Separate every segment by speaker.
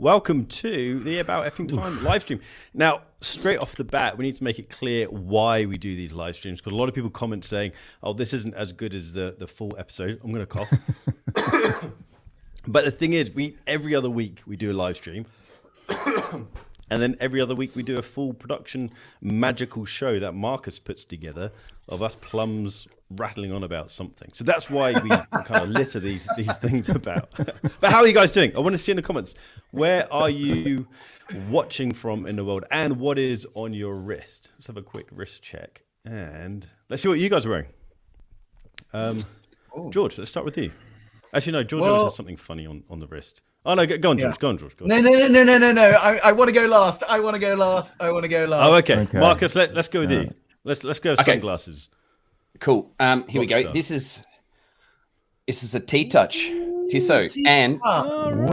Speaker 1: welcome to the About Effing Time live stream. Now, straight off the bat, we need to make it clear why we do these live streams, because a lot of people comment saying, oh, this isn't as good as the full episode. I'm going to cough. But the thing is, every other week we do a live stream. And then every other week we do a full production magical show that Marcus puts together of us plums rattling on about something. So that's why we kind of litter these things about. But how are you guys doing? I want to see in the comments, where are you watching from in the world and what is on your wrist? Let's have a quick wrist check. And let's see what you guys are wearing. George, let's start with you. Actually, no, George always has something funny on the wrist. Oh, no, go on, George. Yeah. Go on, George. Go on.
Speaker 2: No. I want to go last.
Speaker 1: Oh, okay. Marcus, let's go with you. Let's go with sunglasses.
Speaker 3: Cool. Here we go. Stuff. This is a T-Touch. Tissot. And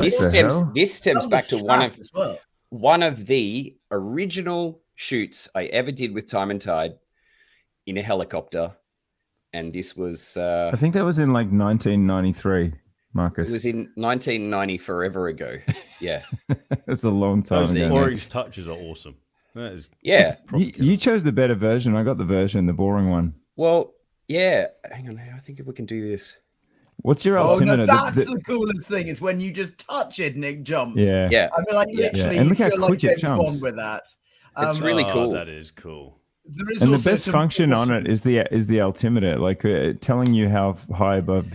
Speaker 3: this stems back to one of the original shoots I ever did with Time and Tide in a helicopter. And this was...
Speaker 4: I think that was in like 1993. Marcus.
Speaker 3: It was in 1990, forever ago. Yeah.
Speaker 4: That's a long time ago.
Speaker 1: The orange touches are awesome. That is
Speaker 4: you chose the better version. I got the version, the boring one.
Speaker 3: Well, yeah. Hang on. I think we can do this.
Speaker 4: What's your altimeter?
Speaker 2: No, that's the coolest thing is when you just touch it and it jumps.
Speaker 3: Yeah.
Speaker 2: I mean, like literally,
Speaker 4: and look
Speaker 2: you
Speaker 4: how
Speaker 2: feel like
Speaker 4: quick it
Speaker 2: James
Speaker 4: jumps.
Speaker 2: Bond with that.
Speaker 3: It's really cool.
Speaker 1: That is cool.
Speaker 4: And the best function on it is the altimeter, like telling you how high above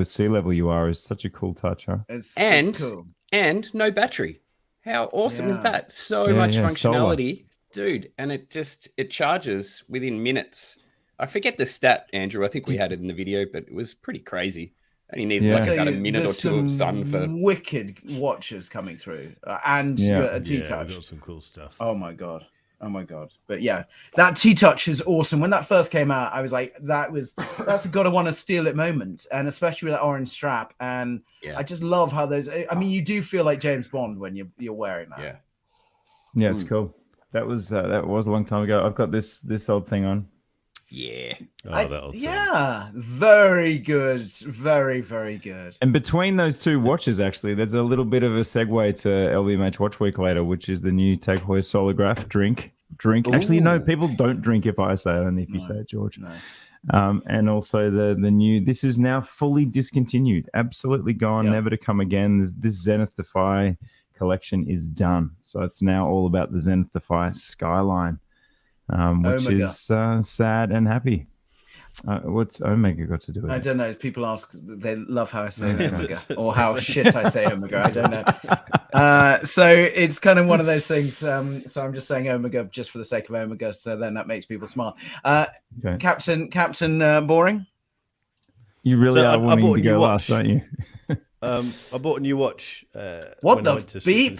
Speaker 4: sea level you are is such a cool touch, huh?
Speaker 2: It's cool.
Speaker 3: And no battery. How awesome is that? So much functionality, dude. And it charges within minutes. I forget the stat, Andrew. I think we had it in the video, but it was pretty crazy. Only needed about a minute or two of sun for
Speaker 2: wicked watches coming through, and a T-Touch.
Speaker 1: Got some cool stuff.
Speaker 2: Oh my god. But yeah, that T-Touch is awesome. When that first came out, I was like, that's got to want to steal it moment. And especially with that orange strap. And I just love how you do feel like James Bond when you're wearing that.
Speaker 4: Yeah, it's cool. That was a long time ago. I've got this old thing on.
Speaker 3: Yeah.
Speaker 2: Very good. Very, very good.
Speaker 4: And between those two watches, actually, there's a little bit of a segue to LVMH Watch Week later, which is the new Tag Heuer Solograph drink. Ooh. Actually, no, people don't drink if I say it, only if you say it, George. No. And also the new, this is now fully discontinued, absolutely gone, never to come again. This Zenith Defy collection is done. So it's now all about the Zenith Defy Skyline. Which
Speaker 2: Omega.
Speaker 4: Is sad and happy. What's Omega got to do with it?
Speaker 2: I don't know. People ask, they love how I say Omega or how shit I say Omega. I don't know. So it's kind of one of those things. So I'm just saying Omega just for the sake of Omega. So then that makes people smile. Okay. Captain Boring.
Speaker 4: You really are wanting to go last, aren't you?
Speaker 1: I bought a new watch.
Speaker 2: What the beep?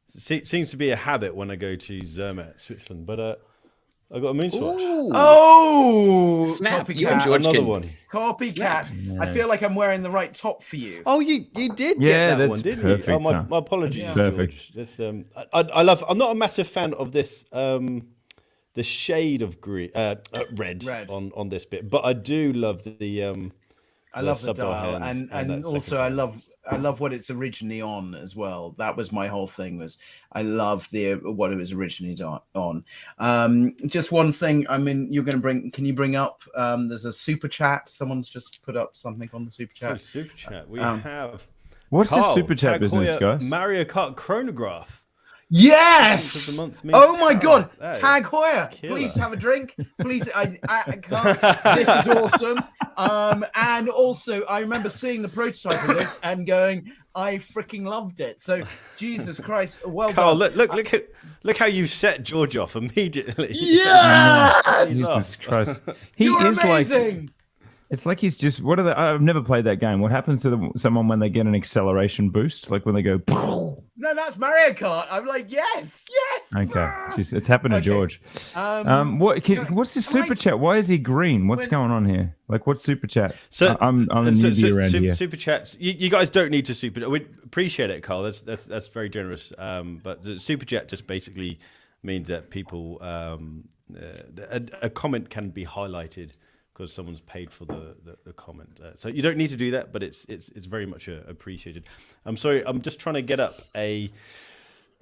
Speaker 1: Seems to be a habit when I go to Zermatt, Switzerland. But I got a Moonswatch.
Speaker 2: Oh,
Speaker 3: snap!
Speaker 2: Copycat.
Speaker 3: You and George
Speaker 1: another one.
Speaker 2: Copycat. Yeah. I feel like I'm wearing the right top for you.
Speaker 1: Oh, you did get that one, didn't
Speaker 4: perfect,
Speaker 1: you? Oh, my apologies,
Speaker 4: perfect.
Speaker 1: George. This, I'm not a massive fan of this. The shade of green, red on this bit, but I do love the.
Speaker 2: I love the dial, and also I love what it's originally on as well. That was my whole thing. Was I love what it was originally on. Just one thing. I mean, you're going to bring. Can you bring up? There's a super chat. Someone's just put up something on the super chat.
Speaker 1: So super chat. We have.
Speaker 4: What's the super chat business, guys?
Speaker 1: Mario Kart chronograph.
Speaker 2: Yes! Oh my god! Tag Heuer,
Speaker 1: killer.
Speaker 2: Please have a drink. Please, I can't. This is awesome. And also, I remember seeing the prototype of this and going, I freaking loved it. So, Jesus Christ, well
Speaker 1: Carl,
Speaker 2: done.
Speaker 1: Look how you set George off immediately.
Speaker 2: Yes!
Speaker 4: Jesus Christ,
Speaker 2: You're amazing.
Speaker 4: It's like he's just. I've never played that game. What happens to someone when they get an acceleration boost? Like when they go.
Speaker 2: No, that's Mario Kart. I'm like, yes.
Speaker 4: Okay, it's happened to George. What's his super chat? Why is he green? What's going on here? Like, what's super chat?
Speaker 1: So
Speaker 4: I'm a newbie around here.
Speaker 1: Super chats. You guys don't need to super. We appreciate it, Carl. That's very generous. But the super chat just basically means that people a comment can be highlighted because someone's paid for the comment. So you don't need to do that, but it's very much appreciated. I'm sorry, I'm just trying to get up a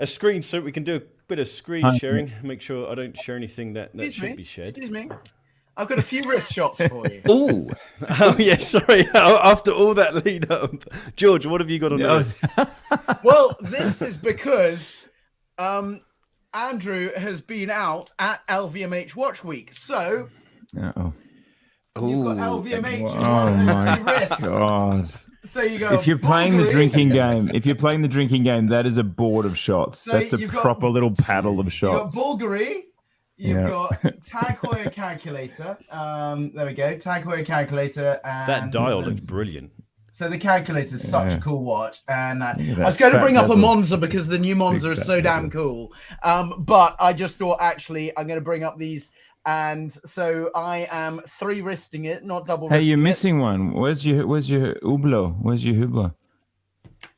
Speaker 1: screen so we can do a bit of screen sharing. Make sure I don't share anything that should be shared.
Speaker 2: Excuse me. I've got a few wrist shots for you.
Speaker 3: Ooh.
Speaker 1: Oh, yeah, sorry. After all that lead up. George, what have you got on your wrist?
Speaker 2: Well, this is because Andrew has been out at LVMH Watch Week. So you've got LVMH on my wrist.
Speaker 4: God.
Speaker 2: So you go.
Speaker 4: If you're playing the drinking game, that is a board of shots. So that's a proper little paddle of shots.
Speaker 2: You've got Bulgari. You've got Tag Heuer calculator. There we go. Tag Heuer calculator. And
Speaker 1: that dial looks brilliant.
Speaker 2: So the calculator is such a cool watch. And I was going to bring up a Monza because the new Monza is so damn cool. But I just thought, actually, I'm going to bring up these. And so I am 3-wristing it, not double-wristing it.
Speaker 4: Hey, you're missing one. Where's your Hublot? Where's your Hublot?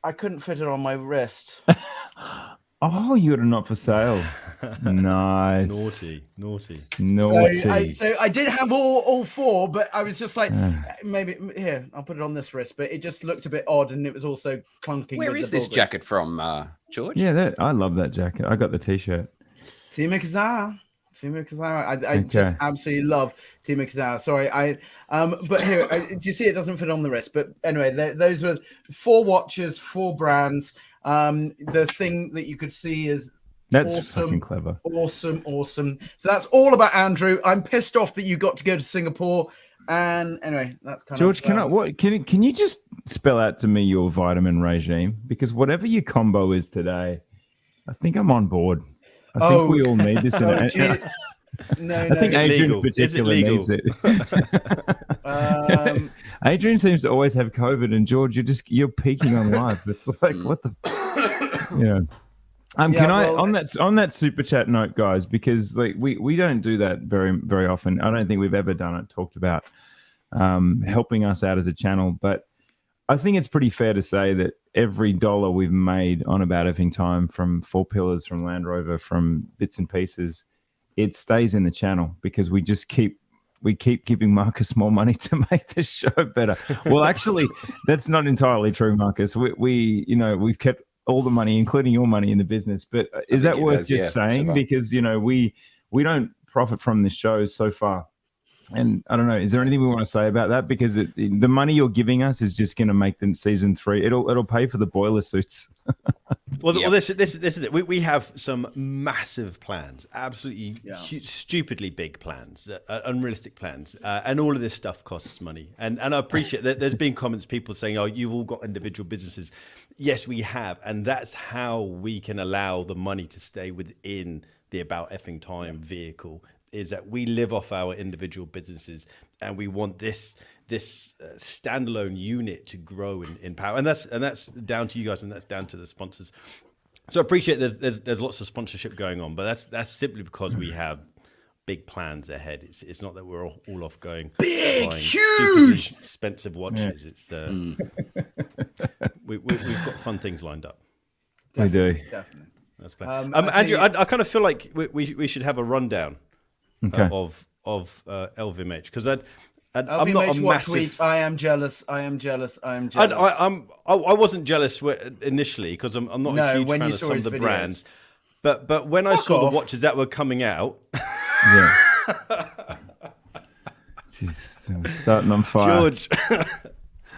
Speaker 2: I couldn't fit it on my wrist.
Speaker 4: Oh, you're not for sale. Nice.
Speaker 1: Naughty.
Speaker 2: So I did have all 4, but I was just like, maybe here, I'll put it on this wrist. But it just looked a bit odd, and it was also clunking.
Speaker 3: Where is this jacket from, George?
Speaker 4: Yeah, I love that jacket. I got the T-shirt.
Speaker 2: Timo Kazawa. I just absolutely love Timo Kazawa. Sorry, but here, do you see it doesn't fit on the wrist? But anyway, those were 4 watches, 4 brands. The thing that you could see is
Speaker 4: that's fucking clever.
Speaker 2: Awesome. So that's all about Andrew. I'm pissed off that you got to go to Singapore. And anyway, that's kind
Speaker 4: George,
Speaker 2: of...
Speaker 4: can you just spell out to me your vitamin regime? Because whatever your combo is today, I think I'm on board. I think we all need this.
Speaker 2: No.
Speaker 4: I think Adrian in particular needs it. Adrian seems to always have COVID, and George, you're peaking on life. It's like what the on that super chat note, guys, because like we don't do that very very often. I don't think we've ever done it. Talked about helping us out as a channel, but I think it's pretty fair to say that every dollar we've made on About Effing Time from 4 Pillars, from Land Rover, from bits and pieces, it stays in the channel because we keep giving Marcus more money to make the show better. Well, actually, that's not entirely true, Marcus. We've kept all the money, including your money, in the business. But is that worth just saying? Because we don't profit from this show so far. And I don't know, is there anything we want to say about that? Because the money you're giving us is just going to make the season 3. It'll pay for the boiler suits.
Speaker 1: Well, this is it. We have some massive plans, absolutely stupidly big plans, unrealistic plans, and all of this stuff costs money. And I appreciate that there's been comments, people saying, "Oh, you've all got individual businesses." Yes, we have, and that's how we can allow the money to stay within the About Effing Time vehicle. Is that we live off our individual businesses, and we want this standalone unit to grow in power, and that's down to you guys, and that's down to the sponsors. So I appreciate there's lots of sponsorship going on, but that's simply because we have big plans ahead. It's not that we're all off going
Speaker 2: big, huge,
Speaker 1: expensive watches. Yeah. It's we've got fun things lined up.
Speaker 4: Definitely.
Speaker 2: We do definitely.
Speaker 1: That's planned. Andrew, I kind of feel like we should have a rundown.
Speaker 4: Okay.
Speaker 1: Of LVMH, because I'm
Speaker 2: LVMH
Speaker 1: not a
Speaker 2: Watch
Speaker 1: massive.
Speaker 2: Week. I am jealous. I
Speaker 1: wasn't jealous initially because I'm not a huge fan of some of the brands, but when I saw the watches that were coming out,
Speaker 4: she's starting on fire.
Speaker 1: George,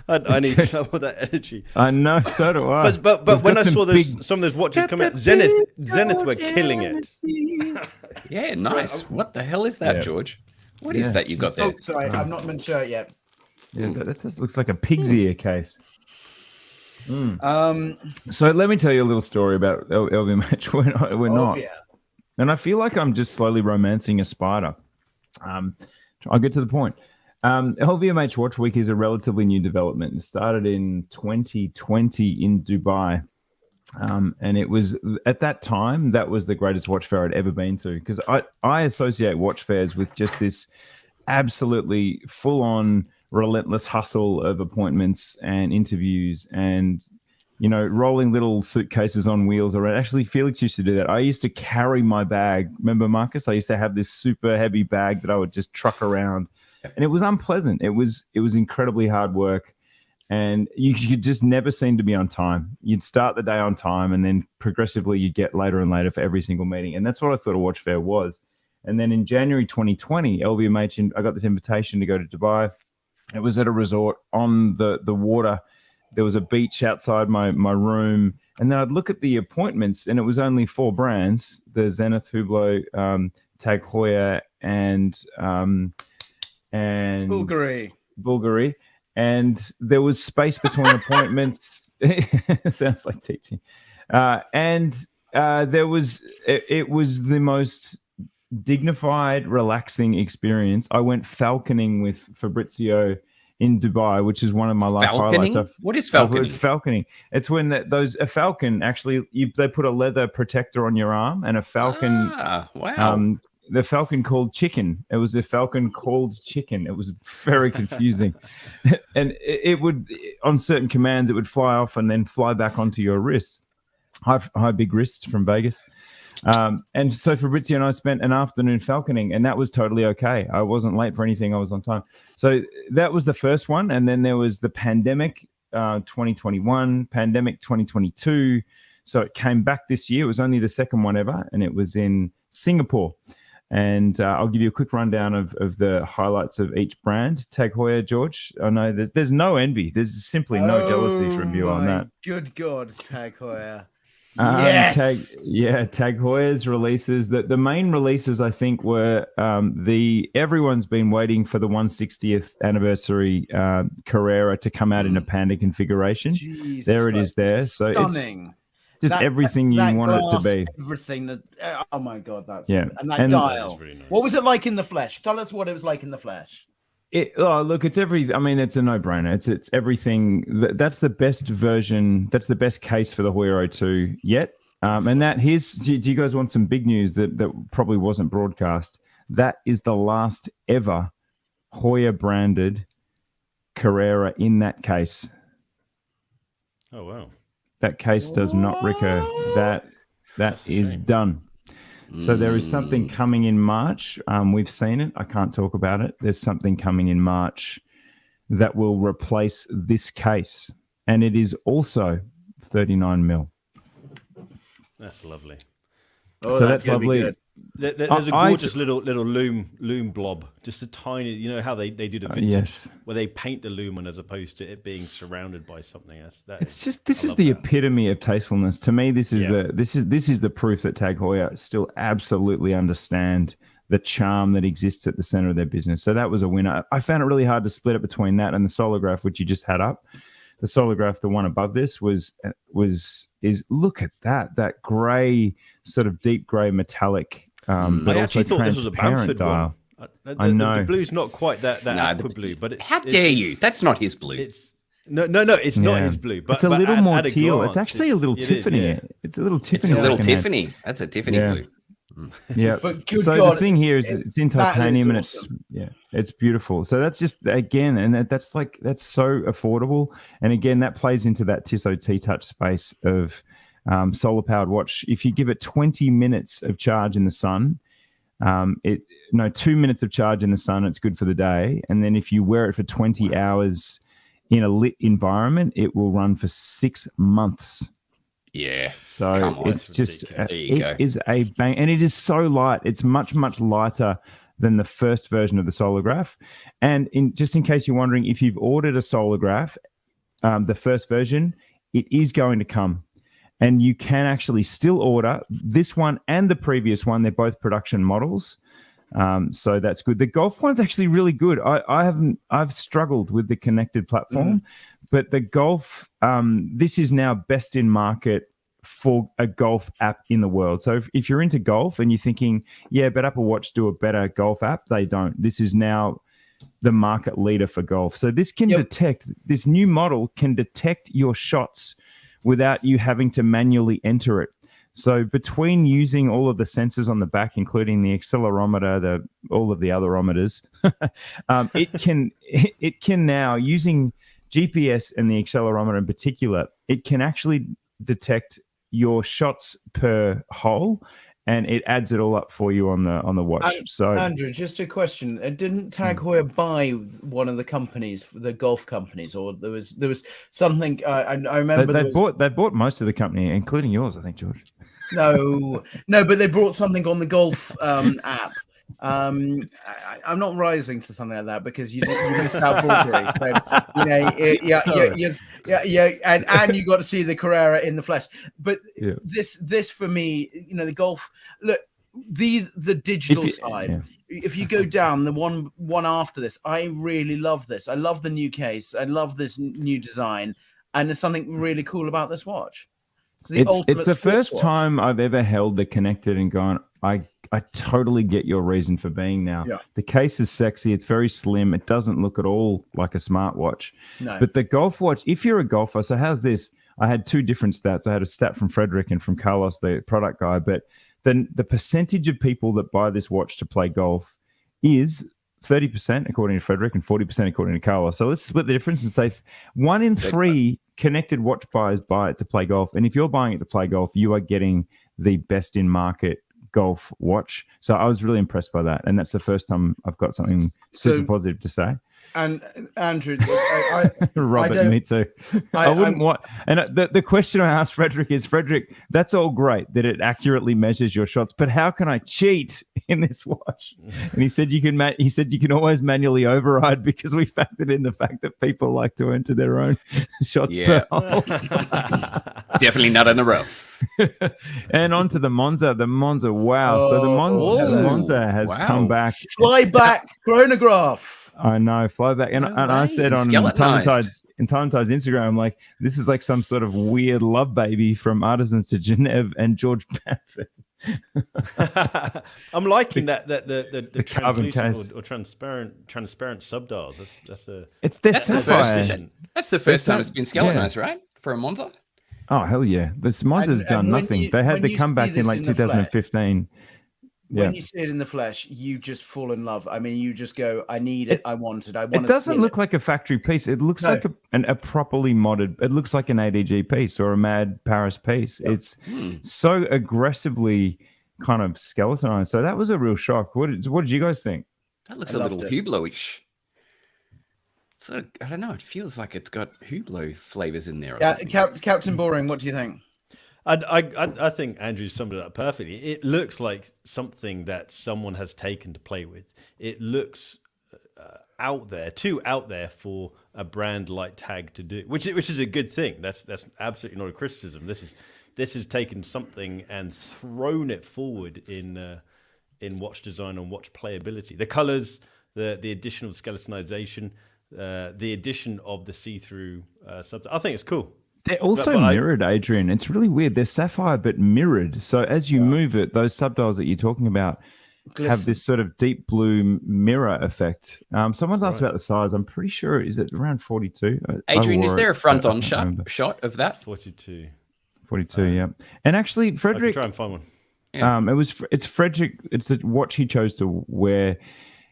Speaker 1: I need some of that energy.
Speaker 4: I know, so do I.
Speaker 1: But when I saw some of those watches come out, Zenith were killing it.
Speaker 3: Yeah, nice. What the hell is that, George? What is that you got there?
Speaker 2: Oh, sorry, I've not been sure yet.
Speaker 4: Yeah, that just looks like a pig's ear case. So let me tell you a little story about LVMH. We're not. Yeah. And I feel like I'm just slowly romancing a spider. I'll get to the point. LVMH Watch Week is a relatively new development. It started in 2020 in Dubai. And it was at that time, that was the greatest watch fair I'd ever been to, because I associate watch fairs with just this absolutely full-on relentless hustle of appointments and interviews and, rolling little suitcases on wheels around. Actually, Felix used to do that. I used to carry my bag. Remember, Marcus? I used to have this super heavy bag that I would just truck around and it was unpleasant. It was incredibly hard work, and you just never seem to be on time. You'd start the day on time, and then progressively you get later and later for every single meeting, and that's what I thought a watch fair was. And then in January 2020, LVMH, I got this invitation to go to Dubai. It was at a resort on the water. There was a beach outside my room. And then I'd look at the appointments, and it was only 4 brands: the Zenith, Hublot, Tag Heuer, and Bulgari. And there was space between appointments. Sounds like teaching. It was the most dignified, relaxing experience. I went falconing with Fabrizio in Dubai, which is one of my life highlights.
Speaker 3: What is falconing?
Speaker 4: Falconing. It's when a falcon actually they put a leather protector on your arm, and a falcon.
Speaker 3: Wow.
Speaker 4: The falcon called Chicken. It was a falcon called Chicken. It was very confusing, and it would, on certain commands, it would fly off and then fly back onto your wrist. High big wrist from Vegas. And so Fabrizio and I spent an afternoon falconing, and that was totally okay. I wasn't late for anything. I was on time. So that was the first one. And then there was the pandemic 2021, pandemic 2022. So it came back this year. It was only the second one ever, and it was in Singapore. And I'll give you a quick rundown of the highlights of each brand. Tag Heuer, George. I know there's no envy. There's simply no jealousy from you on that.
Speaker 2: Good God, Tag Heuer.
Speaker 4: Yes. Tag Heuer's releases. The main releases, I think, were everyone's been waiting for the 160th anniversary Carrera to come out in a Panda configuration.
Speaker 2: Jesus
Speaker 4: there it
Speaker 2: Christ.
Speaker 4: is there. So
Speaker 2: Stunning.
Speaker 4: It's just everything you want it to be.
Speaker 2: Everything that. Oh my God, that's
Speaker 4: yeah.
Speaker 2: And dial. Really nice. What was it like in the flesh? Tell us what it was like in the flesh.
Speaker 4: Look, it's it's a no-brainer. It's everything. That's the best version. That's the best case for the Heuer 02 yet. And that do you guys want some big news that probably wasn't broadcast? That is the last ever Heuer branded Carrera in that case.
Speaker 1: Oh wow!
Speaker 4: That case does not recur. That is done. So there is something coming in March. We've seen it. I can't talk about it. There's something coming in March that will replace this case. And it is also 39 mil.
Speaker 1: That's lovely.
Speaker 4: So that's lovely.
Speaker 1: There's a gorgeous little loom blob, just a tiny. You know how they do the vintage, where they paint the lumen as opposed to it being surrounded by something. This is the
Speaker 4: epitome of tastefulness. To me, this is the proof that Tag Heuer still absolutely understand the charm that exists at the center of their business. So that was a winner. I found it really hard to split it between that and the Solograph, which you just had up. The Solograph, the one above this, is look at that grey, sort of deep grey metallic. But
Speaker 1: I actually thought this was a Bamford
Speaker 4: dial.
Speaker 1: one.
Speaker 4: I know
Speaker 1: the blue's not quite that aqua blue, but it's,
Speaker 3: how dare you? That's not his blue.
Speaker 1: It's it's not his blue, but
Speaker 4: it's a little more teal.
Speaker 1: Glance,
Speaker 4: it's actually a little Tiffany. It's a little Tiffany.
Speaker 3: It's a little Tiffany. That's a Tiffany blue.
Speaker 4: Yeah.
Speaker 2: But
Speaker 4: so
Speaker 2: God,
Speaker 4: the thing here is it's in titanium, and
Speaker 2: awesome.
Speaker 4: it's beautiful. So that's just, again, and that's so affordable. And again, that plays into that Tissot T-Touch space of solar powered watch. If you give it 20 minutes of charge in the sun, 2 minutes of charge in the sun, it's good for the day. And then if you wear it for 20 hours in a lit environment, it will run for 6 months.
Speaker 3: Yeah.
Speaker 4: So it's just, it is a bang. And it is so light. It's much, much lighter than the first version of the Solograph. And in case you're wondering, if you've ordered a Solograph, the first version, it is going to come. And you can actually still order this one and the previous one. They're both production models. So that's good. The Golf one's actually really good. I've struggled with the connected platform, but the Golf, this is now best in market for a golf app in the world. So if you're into golf and you're thinking, but Apple Watch do a better golf app, they don't. This is now the market leader for golf. So this can this new model can detect your shots without you having to manually enter it. So between using all of the sensors on the back, including the accelerometer, all of the otherometers, it can now, using GPS and the accelerometer in particular, it can actually detect your shots per hole and it adds it all up for you on the watch. So
Speaker 2: Andrew, just a question: didn't Tag Heuer buy one of the companies, the golf companies, or there was something? I remember
Speaker 4: they bought most of the company, including yours, I think, George.
Speaker 2: No, but they brought something on the golf app. I'm not rising to something like that because you missed out Bulgari. So, and you got to see the Carrera in the flesh. But this for me, the golf. Look, the digital side. Yeah. If you go down the one after this, I really love this. I love the new case. I love this new design, and there's something really cool about this watch.
Speaker 4: It's the first time I've ever held the Connected and gone, I totally get your reason for being now. Yeah. The case is sexy. It's very slim. It doesn't look at all like a smartwatch. No. But the golf watch, if you're a golfer, so how's this? I had two different stats. I had a stat from Frederick and from Carlos, the product guy. But then the percentage of people that buy this watch to play golf is 30% according to Frederick and 40% according to Carlos. So let's split the difference and say 1 in 3 Connected watch buyers buy it to play golf. And if you're buying it to play golf, you are getting the best in market golf watch. So I was really impressed by that. And that's the first time I've got something super positive to say.
Speaker 2: And Andrew,
Speaker 4: Robert, me too. I wouldn't want. And the question I asked Frederick is, Frederick, that's all great that it accurately measures your shots, but how can I cheat in this watch? And he said you can. He said you can always manually override because we factored in the fact that people like to enter their own shots per hole.
Speaker 3: Definitely not in the rough.
Speaker 4: And on to the Monza. The Monza, wow! So the Monza has come back.
Speaker 2: Fly back chronograph.
Speaker 4: I know, fly back. And I said on Time Tide's Instagram, I'm like, this is like some sort of weird love baby from Artisans to Genève and George Bamford.
Speaker 1: I'm liking that the translucent or transparent subdials.
Speaker 4: That's the sapphire.
Speaker 3: That's the first time it's been skeletonized, right? For a Monza?
Speaker 4: Oh, hell yeah. This Monza's done nothing. They had the comeback in like 2015.
Speaker 2: When you see it in the flesh, you just fall in love. I mean, you just go, I need it. I want it. I want it.
Speaker 4: It doesn't look like a factory piece. It looks like a properly modded. It looks like an ADG piece or a Mad Paris piece. Yeah. It's so aggressively kind of skeletonized. So that was a real shock. What did you guys think?
Speaker 3: That looks a little Hublot-ish. So I don't know. It feels like it's got Hublot flavors in there.
Speaker 2: Captain Boring, what do you think?
Speaker 1: I think Andrew summed it up perfectly. It looks like something that someone has taken to play with. It looks too out there for a brand like Tag to do, which is a good thing. That's absolutely not a criticism. This has taken something and thrown it forward in watch design and watch playability. The colors, the addition of skeletonization, the addition of the see-through substance. I think it's cool.
Speaker 4: They're also mirrored, Adrian. It's really weird. They're sapphire, but mirrored. So as you move it, those subdials that you're talking about have this sort of deep blue mirror effect. Someone's asked about the size. I'm pretty sure, is it around 42?
Speaker 3: Adrian, is there a front-on shot of that?
Speaker 1: 42.
Speaker 4: 42, yeah. And actually, Frederick...
Speaker 1: I can try and find one.
Speaker 3: Yeah.
Speaker 4: It's Frederick. It's the watch he chose to wear.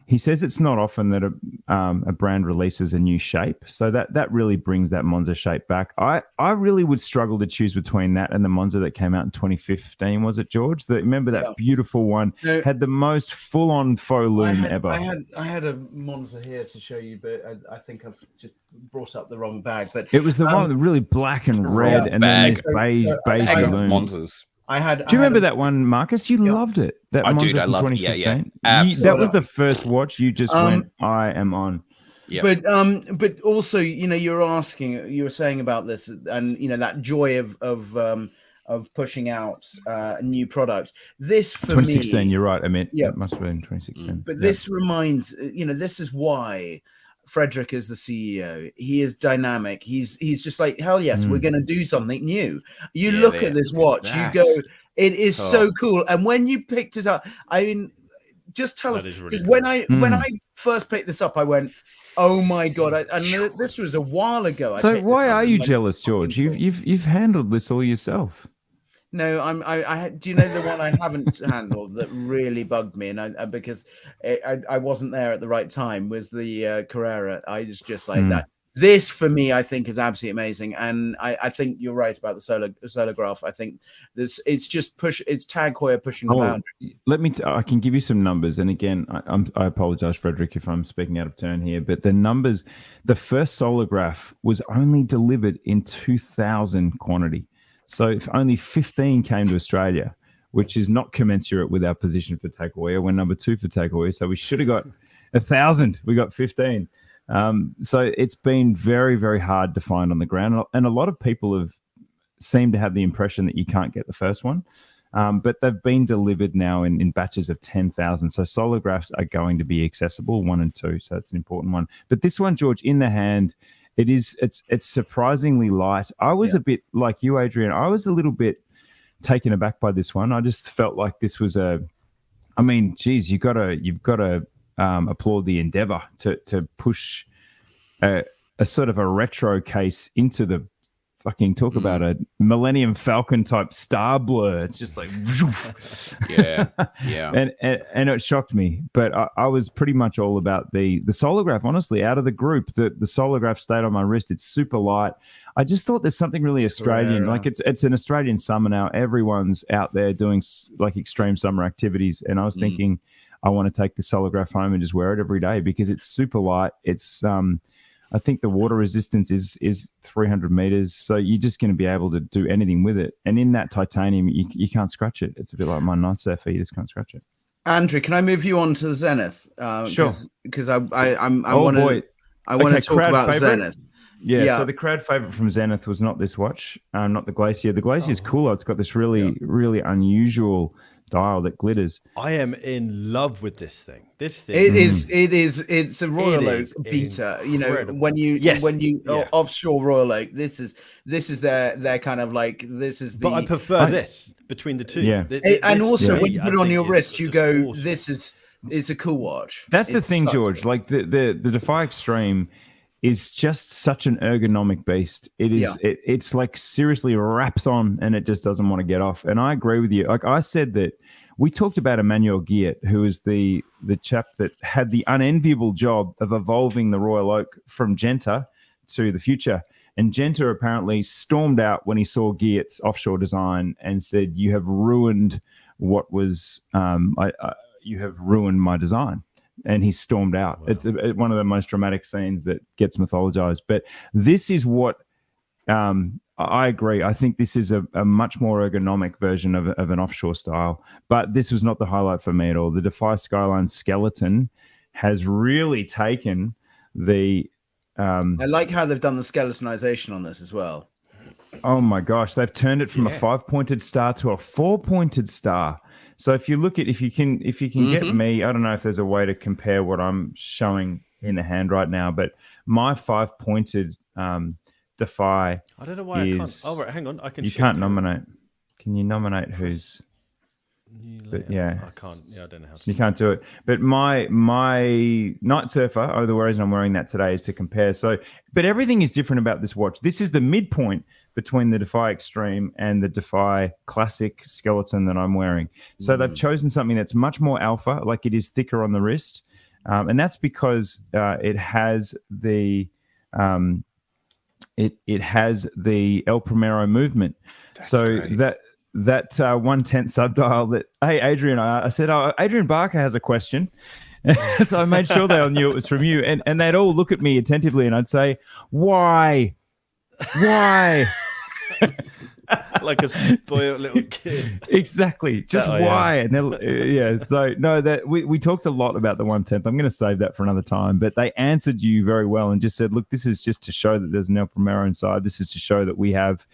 Speaker 4: He says it's not often that a brand releases a new shape, so that really brings that Monza shape back. I really would struggle to choose between that and the Monza that came out in 2015. Was it, George? Remember that beautiful one? Had the most full-on faux loom ever.
Speaker 2: I had a Monza here to show you, but I think I've just brought up the wrong bag. But
Speaker 4: it was the one with really black and red, and then this beige loom.
Speaker 3: Monzas.
Speaker 4: Do you remember that one, Marcus? You loved it. That Monza from 2015. Yeah. That was the first watch you just went, I am on.
Speaker 2: Yeah. But also, you were saying about this, and that joy of pushing out a new product. This for
Speaker 4: 2016,
Speaker 2: me,
Speaker 4: you're right. I mean, it must have been 2016.
Speaker 2: But this reminds, this is why Frederick is the CEO. He is dynamic. He's just like, hell yes, we're going to do something new. You look at this watch, you go, it is so cool. And when you picked it up, I mean, just tell us, because when I first picked this up, I went, oh my God. And this was a while ago.
Speaker 4: So why are you jealous, George? You've handled this all yourself.
Speaker 2: No, do you know the one I haven't handled that really bugged me, and because I wasn't there at the right time, was the Carrera. I was just like that. This for me, I think, is absolutely amazing, and I think you're right about the Solograph. I think it's Tag Heuer pushing the boundary.
Speaker 4: I can give you some numbers, and again, I apologize, Frederick, if I'm speaking out of turn here, but the numbers, the first Solograph was only delivered in 2,000 quantity, so if only 15 came to Australia, which is not commensurate with our position for Tag Heuer. We're number 2 for Tag Heuer, so we should have got 1,000. We got 15. So it's been very, very hard to find on the ground. And a lot of people seem to have the impression that you can't get the first one. But they've been delivered now in batches of 10,000. So Solographs are going to be accessible, 1 and 2. So it's an important one. But this one, George, in the hand, it's surprisingly light. I was a bit like you, Adrian. I was a little bit taken aback by this one. I just felt like this was you've got to applaud the endeavor to push a sort of a retro case into the fucking talk about a Millennium Falcon type star blur. It's just like
Speaker 3: yeah.
Speaker 4: And it shocked me, but I was pretty much all about the Solograph. Honestly, out of the group, the Solograph stayed on my wrist. It's super light. I just thought there's something really Australian. Like it's an Australian summer now. Everyone's out there doing like extreme summer activities, and I was thinking, I want to take the Solograph home and just wear it every day because it's super light. It's I think the water resistance is 300 meters, so you're just going to be able to do anything with it. And in that titanium, you can't scratch it. It's a bit like my Night Surfer. You just can't scratch it.
Speaker 2: Andrew, can I move you on to Zenith?
Speaker 4: Sure.
Speaker 2: Because I want to talk about Zenith.
Speaker 4: Yeah, so the crowd favorite from Zenith was not this watch, not the Glacier. The Glacier is cooler. It's got this really unusual dial that glitters.
Speaker 1: I am in love with this thing. It's
Speaker 2: a Royal Oak beta. You know, when you offshore Royal Oak, this is their kind of like, this is the.
Speaker 1: But I prefer this between the two.
Speaker 4: Yeah.
Speaker 2: And also when you put it on your wrist, you go,
Speaker 1: awesome.
Speaker 2: this is a cool watch.
Speaker 4: That's the thing, George. Like the Defy Extreme is just such an ergonomic beast. It is. It's like seriously wraps on, and it just doesn't want to get off. And I agree with you. Like I said that we talked about Emmanuel Guillet, who is the chap that had the unenviable job of evolving the Royal Oak from Genta to the Future. And Genta apparently stormed out when he saw Guillet's offshore design and said, "You have ruined what was. You have ruined my design." And he stormed out. Wow. It's one of the most dramatic scenes that gets mythologized. But this is what I agree. I think this is a much more ergonomic version of an offshore style. But this was not the highlight for me at all. The Defy Skyline skeleton has really taken the...
Speaker 2: I like how they've done the skeletonization on this as well.
Speaker 4: Oh, my gosh. They've turned it from a 5-pointed star to a 4-pointed star. So if you look at, if you can get me, I don't know if there's a way to compare what I'm showing in the hand right now, but my 5-pointed Defy.
Speaker 1: I don't know why I can't. Oh, right, hang on. I can.
Speaker 4: You can't nominate. Can you nominate who's? But yeah,
Speaker 1: I can't. Yeah, I don't know how to.
Speaker 4: You can't do it. But my Night Surfer. The reason I'm wearing that today is to compare. So, but everything is different about this watch. This is the midpoint between the Defy Extreme and the Defy Classic skeleton that I'm wearing. So they've chosen something that's much more alpha, like it is thicker on the wrist, and that's because it has the it has the El Primero movement. That's so great. That 1/10 subdial that, hey, Adrian, I said, Adrian Barker has a question. So I made sure they all knew it was from you. And they'd all look at me attentively and I'd say, why?
Speaker 1: Like a spoiled little kid.
Speaker 4: Exactly. Just why? And so no, that we talked a lot about the 1/10. I'm going to save that for another time. But they answered you very well and just said, look, this is just to show that there's an El Primero inside. This is to show that we have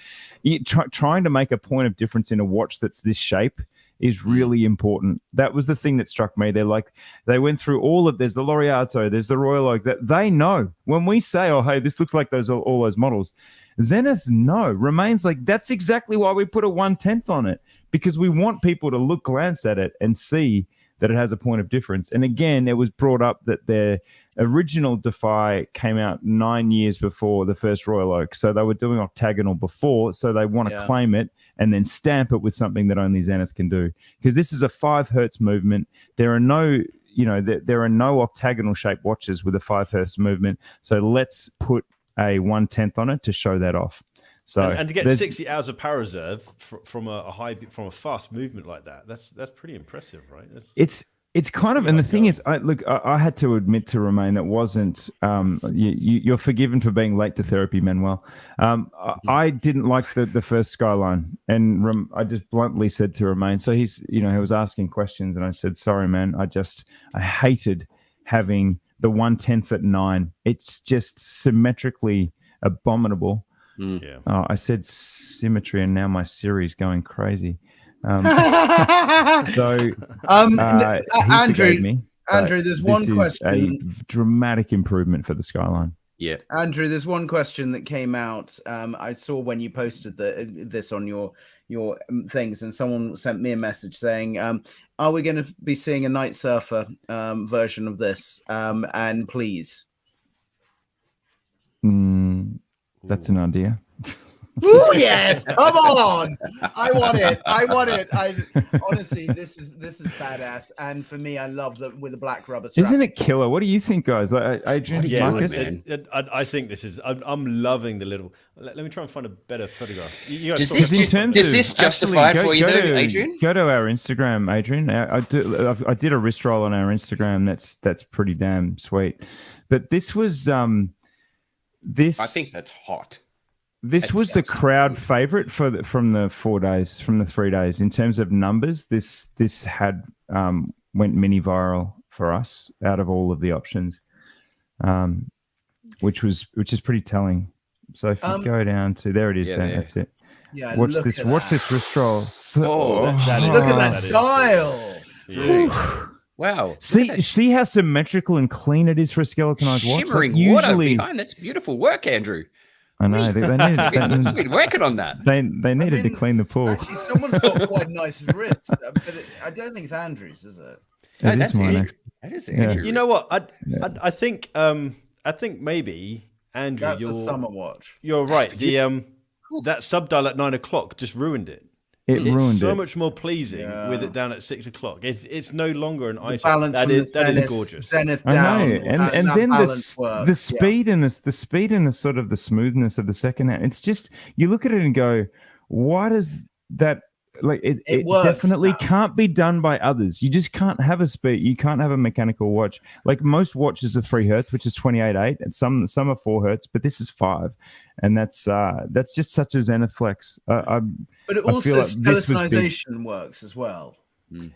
Speaker 4: trying to make a point of difference in a watch that's this shape is really important. That was the thing that struck me. They went through all of, there's the Laureato, there's the Royal Oak, that they know when we say, oh, hey, this looks like all those models. Zenith, remains like, that's exactly why we put a 1/10 on it, because we want people to glance at it and see that it has a point of difference. And again, it was brought up that their original Defy came out 9 years before the first Royal Oak. So they were doing octagonal before, so they want to claim it and then stamp it with something that only Zenith can do. Because this is a 5 hertz movement. There are no octagonal shaped watches with a 5 hertz movement. So let's put a 1/10 on it to show that off. So
Speaker 1: and to get 60 hours of power reserve from a fast movement like that, that's pretty impressive, right?
Speaker 4: It's kind of, and the thing is, I had to admit to Romain that wasn't. You're forgiven for being late to therapy, Manuel. I didn't like the first Skyline, and I just bluntly said to Romain. So he was asking questions, and I said, "Sorry, man, I hated having the 1/10 at 9. It's just symmetrically abominable."
Speaker 1: Yeah.
Speaker 4: I said symmetry, and now my Siri's going crazy.
Speaker 2: Andrew, there's one question.
Speaker 4: A dramatic improvement for the Skyline.
Speaker 3: Yeah,
Speaker 2: Andrew, there's one question that came out. I saw when you posted this on your things, and someone sent me a message saying, "Are we going to be seeing a Night Surfer version of this?" And please,
Speaker 4: that's an idea.
Speaker 2: Oh yes, come on! I want it. Honestly, this is badass, and for me, I love that with the black rubber strap.
Speaker 4: Isn't it killer? What do you think, guys? Adrian, Marcus?
Speaker 1: I think this is. I'm loving the little. Let me try and find a better photograph.
Speaker 3: Does this justify for you, Adrian?
Speaker 4: Go to our Instagram, Adrian. I did a wrist roll on our Instagram. That's pretty damn sweet. But this was this.
Speaker 3: I think that's hot.
Speaker 4: This was the crowd favorite from the 3 days in terms of numbers. This had went mini viral for us out of all of the options, which is pretty telling. So if you go down to there, it is. That's it.
Speaker 2: Yeah,
Speaker 4: watch this wrist roll.
Speaker 2: Look at that style.
Speaker 3: Wow!
Speaker 4: See how symmetrical and clean it is for a skeletonized watch.
Speaker 3: Shimmering water behind. That's beautiful work, Andrew.
Speaker 4: I know they needed.
Speaker 3: We've been working on that.
Speaker 4: They needed to clean the pool.
Speaker 2: Actually, someone's got quite nice wrists, but I don't think it's Andrew's, is it?
Speaker 3: That's mine. That is Andrew's.
Speaker 1: Yeah. You know what? I think maybe Andrew,
Speaker 2: that's a summer watch.
Speaker 1: You're right. The that subdial at 9 o'clock just ruined it.
Speaker 4: It's
Speaker 1: so much more pleasing with it down at 6 o'clock. It's no longer an ice.
Speaker 2: That is
Speaker 1: gorgeous.
Speaker 2: Zenith
Speaker 4: down, and then the speed and the speed and the sort of the smoothness of the second hand. It's just you look at it and go, why does that like it definitely can't be done by others. You just can't have a speed. You can't have a mechanical watch. Like most watches are 3 hertz, which is 28.8, and some are 4 hertz, but this is 5, and that's just such a Zenith flex.
Speaker 2: But it also skeletonization works as well.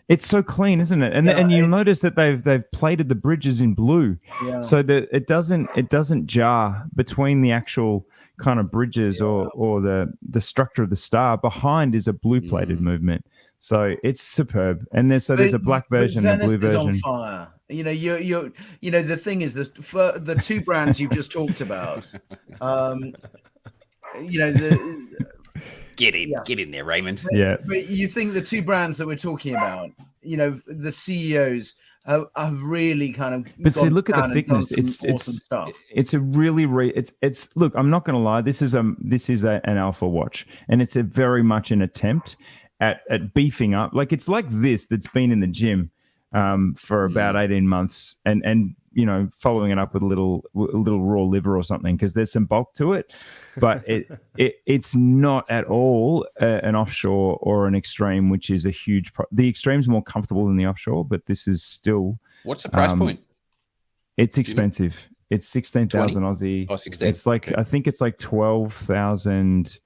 Speaker 4: It's so clean, isn't it? And you'll notice that they've plated the bridges in blue, so that it doesn't jar between the actual kind of bridges or the structure of the star. Behind is a blue plated movement, so it's superb. And there's a black version and a blue version.
Speaker 2: Is on fire. You know the thing is the two brands you've just talked about.
Speaker 3: Get in there, Raymond.
Speaker 2: But you think the two brands that we're talking about, the CEOs have really kind of.
Speaker 4: But see, look at the thickness. It's
Speaker 2: awesome stuff.
Speaker 4: It's a really it's. Look, I'm not going to lie. This is an alpha watch, and it's a very much an attempt at beefing up. Like it's like this that's been in the gym for about 18 months, and following it up with a little raw liver or something, because there's some bulk to it, but it's not at all an offshore or an extreme, which is a huge. The extreme's more comfortable than the offshore, but this is still.
Speaker 3: What's the price point?
Speaker 4: It's expensive. It's 16,000 Aussie.
Speaker 3: Oh, 16.
Speaker 4: It's like I think it's like 12,000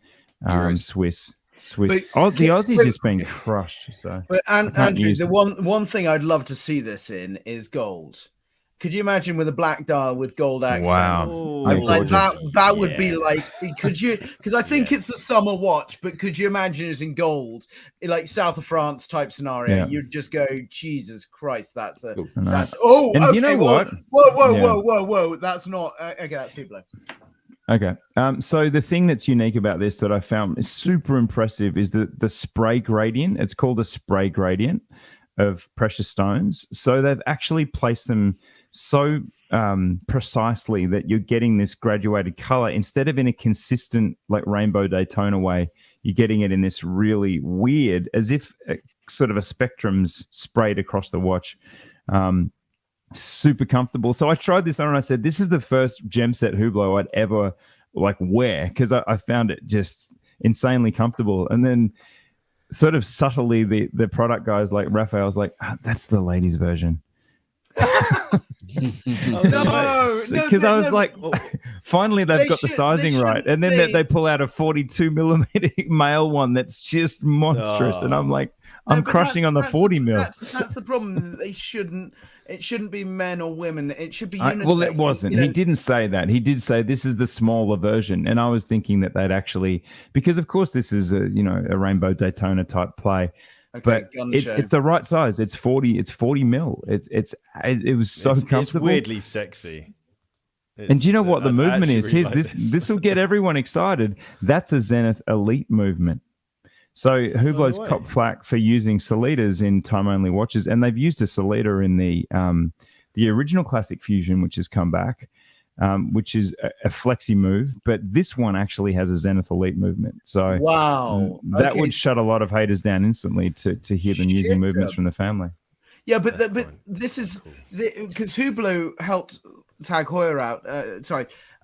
Speaker 4: Swiss. The Aussies just being crushed. So,
Speaker 2: but Andrew, the one thing I'd love to see this in is gold. Could you imagine with a black dial with gold accent?
Speaker 4: Wow,
Speaker 2: like that would be like. Could you? Because I think it's a summer watch, but could you imagine it in gold, like South of France type scenario? Yeah. You'd just go, Jesus Christ, that's.
Speaker 4: And
Speaker 2: okay,
Speaker 4: you know what?
Speaker 2: Whoa! That's not okay. That's too low.
Speaker 4: Okay. So the thing that's unique about this that I found is super impressive is the spray gradient. It's called a spray gradient of precious stones. So they've actually placed them so precisely that you're getting this graduated color instead of in a consistent like rainbow Daytona way. You're getting it in this really weird, as if sort of a spectrum's sprayed across the watch. super comfortable. So I tried this on and I said, this is the first gem set Hublot I'd ever like wear, because I found it just insanely comfortable. And then sort of subtly the product guys like Raphael's like, that's the ladies version. Because I was like, finally they've got the sizing right, and then they pull out a 42 millimeter male one that's just monstrous, and I'm like, I'm crushing on the 40 mil.
Speaker 2: That's the problem. It shouldn't be men or women. It should be unisex.
Speaker 4: Well, it wasn't. He didn't say that. He did say this is the smaller version, and I was thinking that they'd actually, because of course this is a Rainbow Daytona type play. Okay, but it's the right size. It's 40 mil. It was so comfortable.
Speaker 1: It's weirdly sexy.
Speaker 4: And do you know what the movement is? Really this will get everyone excited. That's a Zenith Elite movement. So Hublot's cop flack for using Solitas in time-only watches, and they've used a Solita in the original Classic Fusion, which has come back, which is a flexi move. But this one actually has a Zenith Elite movement. So
Speaker 2: wow,
Speaker 4: that would shut a lot of haters down instantly to hear them using movements from the family.
Speaker 2: Yeah, but this is because Hublot helped Tag Heuer out.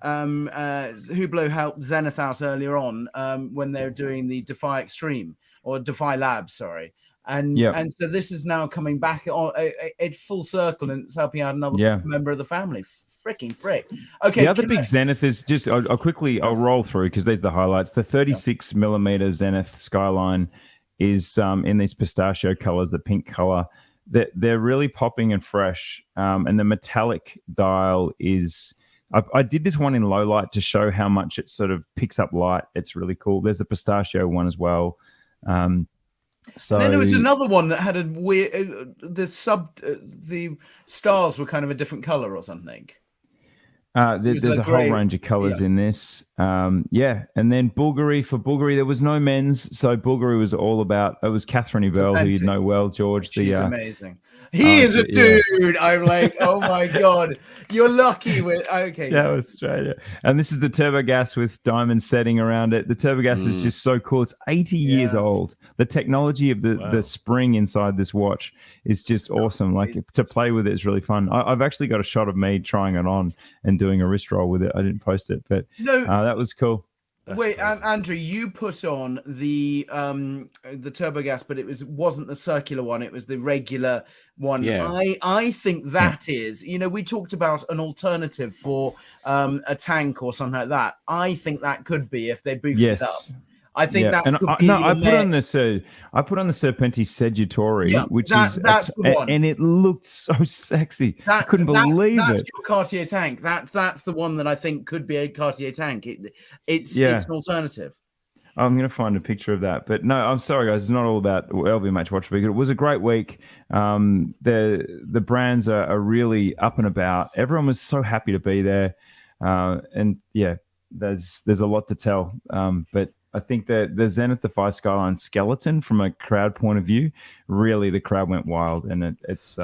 Speaker 2: Hublot helped Zenith out earlier on when they were doing the Defy Extreme or Defy Lab, sorry. And so this is now coming back at full circle, and it's helping out another member of the family. Freaking frick. Okay.
Speaker 4: The other big Zenith is just, I'll roll through because there's the highlights. The 36 millimeter Zenith Skyline is in these pistachio colors, the pink color. They're really popping and fresh. And the metallic dial is, I did this one in low light to show how much it sort of picks up light. It's really cool. There's a pistachio one as well. So
Speaker 2: and then there was another one that had a weird, the stars were kind of a different color or something.
Speaker 4: There's a whole range of colors in this. And then Bulgari. For Bulgari, there was no men's. So Bulgari was all about, it was Catherine Yvel, who you know well, George.
Speaker 2: She's amazing. He is a dude. Yeah. I'm like, oh my God, you're lucky. Okay.
Speaker 4: Yeah, Australia. And this is the turbo gas with diamond setting around it. The turbo gas is just so cool. It's 80 years old. The technology of the spring inside this watch is just awesome. Like to play with it is really fun. I've actually got a shot of me trying it on and doing a wrist roll with it. I didn't post it, but that was cool.
Speaker 2: Wait, Andrew, you put on the turbo gas, but it wasn't the circular one; it was the regular one. Yeah. I think that is, we talked about an alternative for a tank or something like that. I think that could be if they beefed it up. I think that could be.
Speaker 4: I put on the Serpenti Sedutore, which that's the one, and it looked so sexy. I couldn't believe
Speaker 2: that's
Speaker 4: it.
Speaker 2: Your Cartier tank. That's the one that I think could be a Cartier tank. It's an alternative.
Speaker 4: I'm going to find a picture of that. But no, I'm sorry, guys. It's not all about LVMH Watch Week. It was a great week. The brands are really up and about. Everyone was so happy to be there. There's a lot to tell. But I think that the Zenith Defy Skyline skeleton, from a crowd point of view, really the crowd went wild, and it's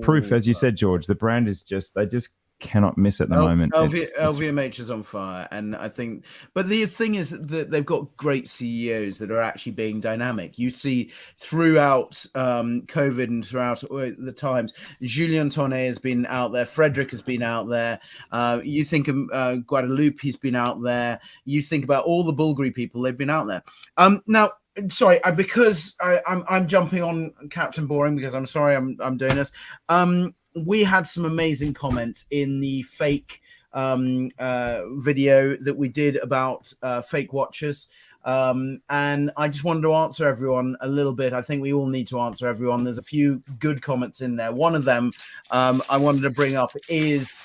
Speaker 4: proof, as you said, George. The brand is they just cannot miss at the moment.
Speaker 2: LVMH is on fire, and I think. But the thing is that they've got great CEOs that are actually being dynamic. You see throughout COVID and throughout the times, Julien Tonnet has been out there. Frederick has been out there. You think of Guadalupe, he's been out there. You think about all the Bulgari people; they've been out there. Now. Sorry, because I'm jumping on Captain Boring because I'm sorry I'm doing this. We had some amazing comments in the fake video that we did about fake watches. And I just wanted to answer everyone a little bit. I think we all need to answer everyone. There's a few good comments in there. One of them I wanted to bring up is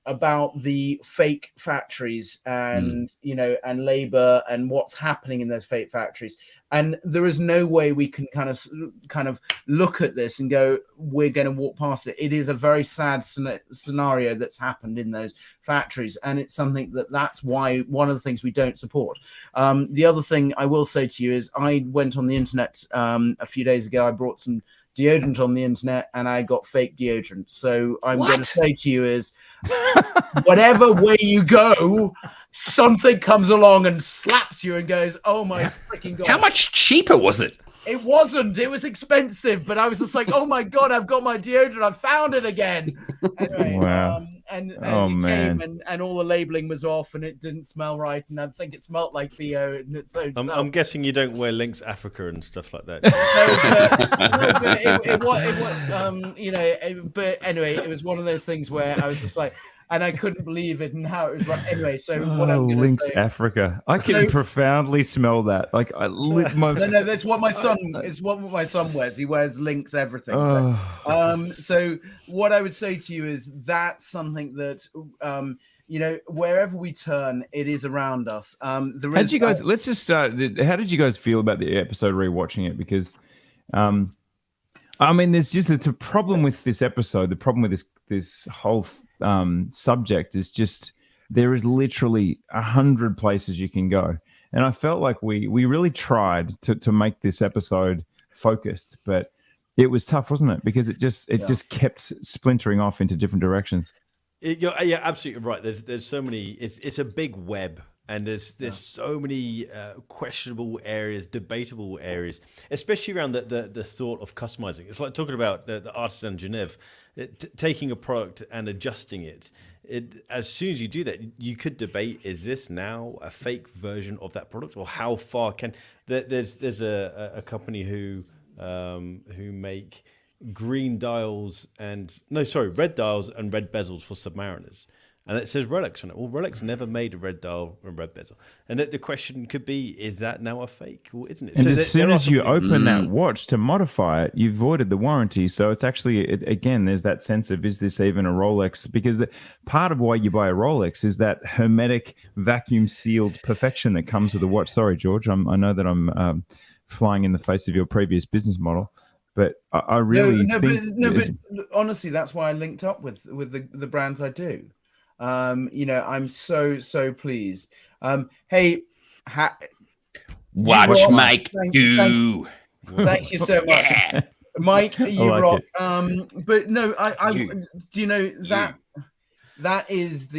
Speaker 2: about the fake factories and and labor and what's happening in those fake factories. And there is no way we can kind of look at this and go, we're going to walk past it. It is a very sad scenario that's happened in those factories, and it's something that's why one of the things we don't support. The other thing I will say to you is I went on the internet a few days ago. I brought some deodorant on the internet, and I got fake deodorant. So I'm going to say to you is, whatever way you go, something comes along and slaps you and goes, "Oh my freaking God."
Speaker 3: How much cheaper was it?
Speaker 2: It wasn't. It was expensive, but I was just like, "Oh my God, I've got my deodorant. I found it again." Anyway,
Speaker 4: wow.
Speaker 2: And it came and all the labeling was off and it didn't smell right, and I think it smelled like BO. And
Speaker 1: I'm guessing you don't wear Lynx Africa and stuff like that.
Speaker 2: But anyway, it was one of those things where I was just like, and I couldn't believe it and how it was right. Anyway, so what I'm going
Speaker 4: Lynx
Speaker 2: to say,
Speaker 4: Africa. I can profoundly smell that. Like I lit my.
Speaker 2: No, that's what my son. It's what my son wears. He wears Lynx everything. So what I would say to you is that's something that wherever we turn, it is around us.
Speaker 4: Let's just start. How did you guys feel about the episode rewatching it? Because, there's just the problem with this episode. The problem with this whole subject is just there is literally 100 places you can go, and I felt like we really tried to make this episode focused, but it was tough, wasn't it? Because it just kept splintering off into different directions.
Speaker 1: You're absolutely right. There's so many. It's a big web, and there's so many questionable areas, debatable areas, especially around the thought of customizing. It's like talking about the artisan Genève, taking a product and adjusting it. As soon as you do that, you could debate: is this now a fake version of that product, or how far can? There's a company who make red dials and red bezels for Submariners, and it says Rolex on it. Well, Rolex never made a red dial and red bezel, and the question could be: is that now a fake, or isn't it?
Speaker 4: And as soon as you open that watch to modify it, you've voided the warranty. So it's actually again, there's that sense of, is this even a Rolex? Because part of why you buy a Rolex is that hermetic, vacuum sealed perfection that comes with the watch. Sorry, George, I know that I'm flying in the face of your previous business model. But I really
Speaker 2: but honestly, that's why I linked up with the brands I do. I'm so pleased. Hey,
Speaker 3: watch Mike do.
Speaker 2: Thank you so much, Mike. You rock. But no, I do you know that. That is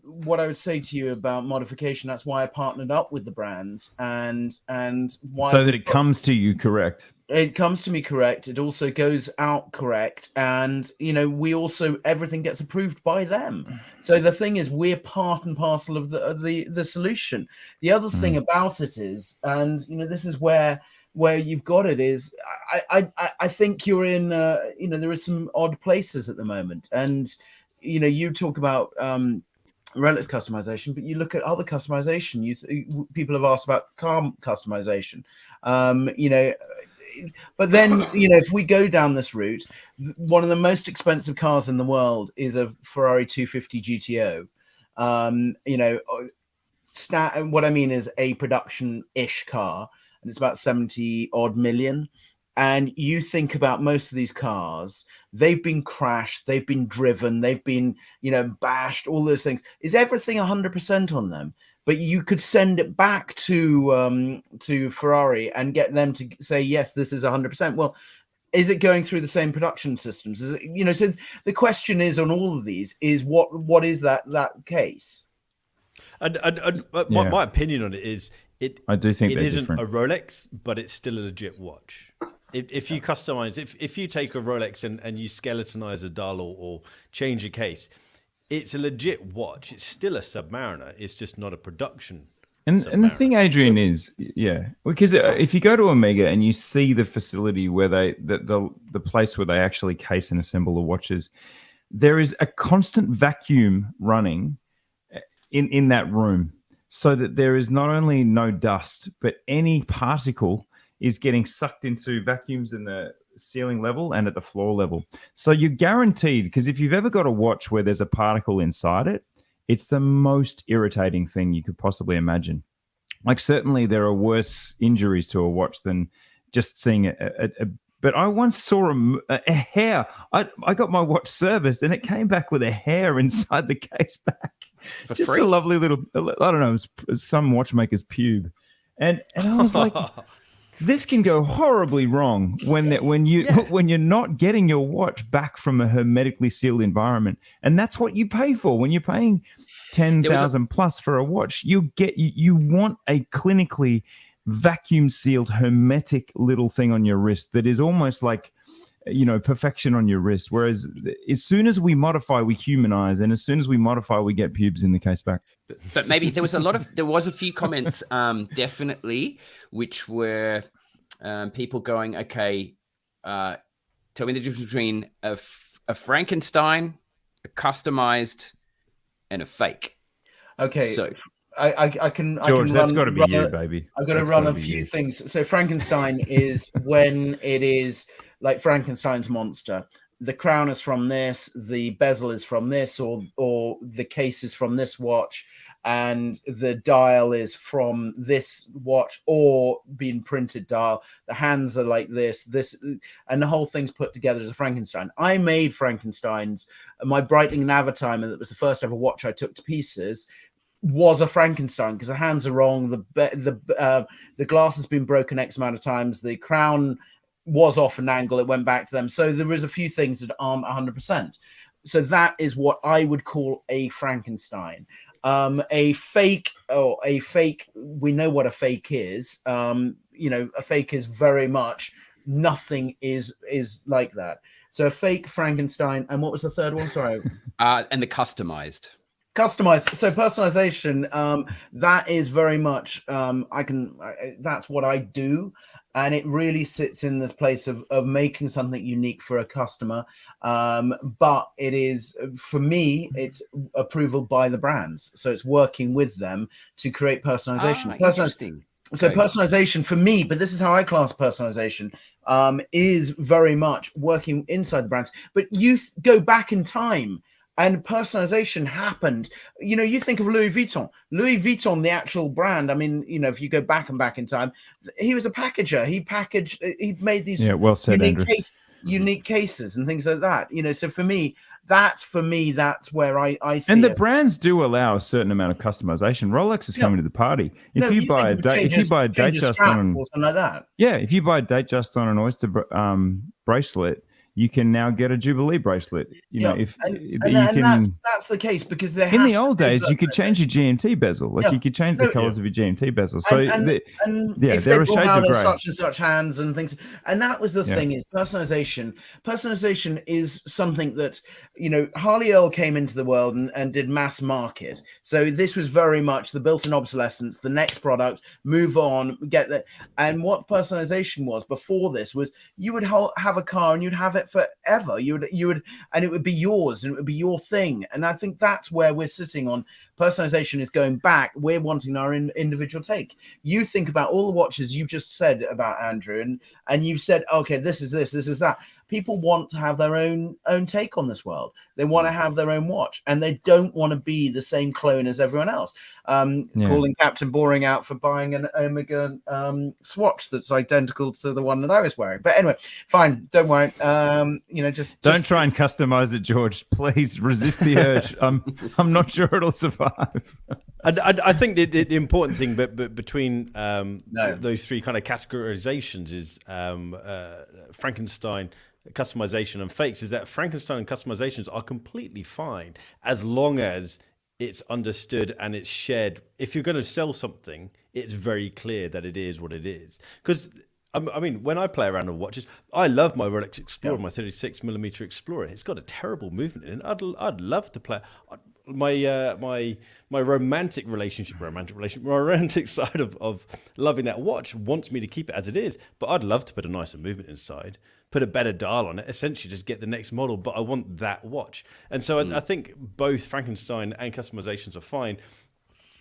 Speaker 2: what I would say to you about modification. That's why I partnered up with the brands and why,
Speaker 4: so that it comes to you correct.
Speaker 2: It comes to me correct. It also goes out correct, and we also, everything gets approved by them. So the thing is, we're part and parcel of the solution. The other thing about it is, and this is where you've got it, is I think you're in there are some odd places at the moment, and you talk about Rolex customization, but you look at other customization. People have asked about car customization. But then, if we go down this route, one of the most expensive cars in the world is a Ferrari 250 GTO. What I mean is a production-ish car, and it's about 70 odd million. And you think about most of these cars, they've been crashed, they've been driven, they've been, bashed, all those things. Is everything 100% on them? But you could send it back to Ferrari and get them to say, yes, this is 100%. Well, is it going through the same production systems? Is it, so the question is on all of these is what is that case?
Speaker 1: My opinion on it is
Speaker 4: I do think
Speaker 1: it isn't
Speaker 4: different.
Speaker 1: A Rolex, but it's still a legit watch. If you customize, if you take a Rolex and you skeletonize a dial or change a case, it's a legit watch. It's still a Submariner. It's just not a production.
Speaker 4: And the thing, Adrian, is because if you go to Omega and you see the facility where the place where they actually case and assemble the watches, there is a constant vacuum running in that room, so that there is not only no dust, but any particle is getting sucked into vacuums in the ceiling level and at the floor level. So you're guaranteed, because if you've ever got a watch where there's a particle inside it, it's the most irritating thing you could possibly imagine. Like, certainly there are worse injuries to a watch than just seeing but I once saw a hair. I got my watch serviced and it came back with a hair inside the case back.
Speaker 3: For
Speaker 4: just
Speaker 3: free?
Speaker 4: A lovely little, I don't know, some watchmaker's pube. And I was like, this can go horribly wrong when you're not getting your watch back from a hermetically sealed environment, and that's what you pay for when you're paying 10,000 plus for a watch. You want a clinically vacuum sealed hermetic little thing on your wrist that is almost like, perfection on your wrist. Whereas as soon as we modify, we humanize, and as soon as we modify, we get pubes in the case back.
Speaker 3: But maybe there was a few comments, definitely, which were people going, okay, tell me the difference between a Frankenstein, a customized, and a fake.
Speaker 2: Okay,
Speaker 3: so
Speaker 2: I can.
Speaker 4: George, that's got to be you,
Speaker 2: a,
Speaker 4: baby.
Speaker 2: I've got to run a few things. So Frankenstein is when it is like Frankenstein's monster. The crown is from this, the bezel is from this, or the case is from this watch, and the dial is from this watch or being printed dial. The hands are like this, and the whole thing's put together as a Frankenstein. I made Frankensteins. My Breitling Navitimer, that was the first ever watch I took to pieces, was a Frankenstein because the hands are wrong. The glass has been broken X amount of times. The crown was off an angle, it went back to them. So there was a few things that aren't 100%. So that is what I would call a Frankenstein. A fake, we know what a fake is. A fake is very much nothing is like that. So a fake Frankenstein. And what was the third one? Sorry.
Speaker 3: And the customized.
Speaker 2: So personalization, that is very much that's what I do, and it really sits in this place of making something unique for a customer, but it is, for me, it's approval by the brands, so it's working with them to create personalization.
Speaker 3: Interesting.
Speaker 2: So personalization for me, but this is how I class personalization, is very much working inside the brands, but you go back in time. And personalization happened. You think of Louis Vuitton. Louis Vuitton, the actual brand. I mean, if you go back in time, he was a packager. He made these unique cases and things like that. So for me, that's where I see.
Speaker 4: And the brands do allow a certain amount of customization. Rolex is coming to the party. If you buy a Datejust on
Speaker 2: something like that.
Speaker 4: Yeah, if you buy a Datejust on an Oyster bracelet, you can now get a Jubilee bracelet. That's
Speaker 2: the case because
Speaker 4: in the old days you could change your GMT bezel, you could change the colors of your GMT bezel. So there are shades of gray.
Speaker 2: Such and such hands and things, and that was the thing is personalization. Personalization is something that Harley Earl came into the world and did mass market. So this was very much the built-in obsolescence. The next product, move on, get that. And what personalization was before this was you would have a car and you'd have it forever. You would, and it would be yours and it would be your thing. And I think that's where we're sitting on. Personalization is going back. We're wanting our individual take. You think about all the watches you just said about Andrew, and you've said, okay, this is this is that. People want to have their own take on this world. They want to have their own watch, and they don't want to be the same clone as everyone else. Calling Captain Boring out for buying an Omega swatch that's identical to the one that I was wearing. But anyway, fine. Don't worry. Just
Speaker 4: don't try and customize it, George. Please resist the urge. I'm not sure it'll survive.
Speaker 1: I think the important thing, but between those three kind of categorizations is Frankenstein, customization, and fakes, is that Frankenstein and customizations are completely fine as long as it's understood and it's shared. If you're going to sell something, it's very clear that it is what it is. Because I mean, when I play around with watches, I love my Rolex Explorer, my 36mm Explorer. It's got a terrible movement in it. I'd love to play. My romantic side of loving that watch wants me to keep it as it is, but I'd love to put a nicer movement inside, put a better dial on it, essentially just get the next model, but I want that watch. And so I think both Frankenstein and customizations are fine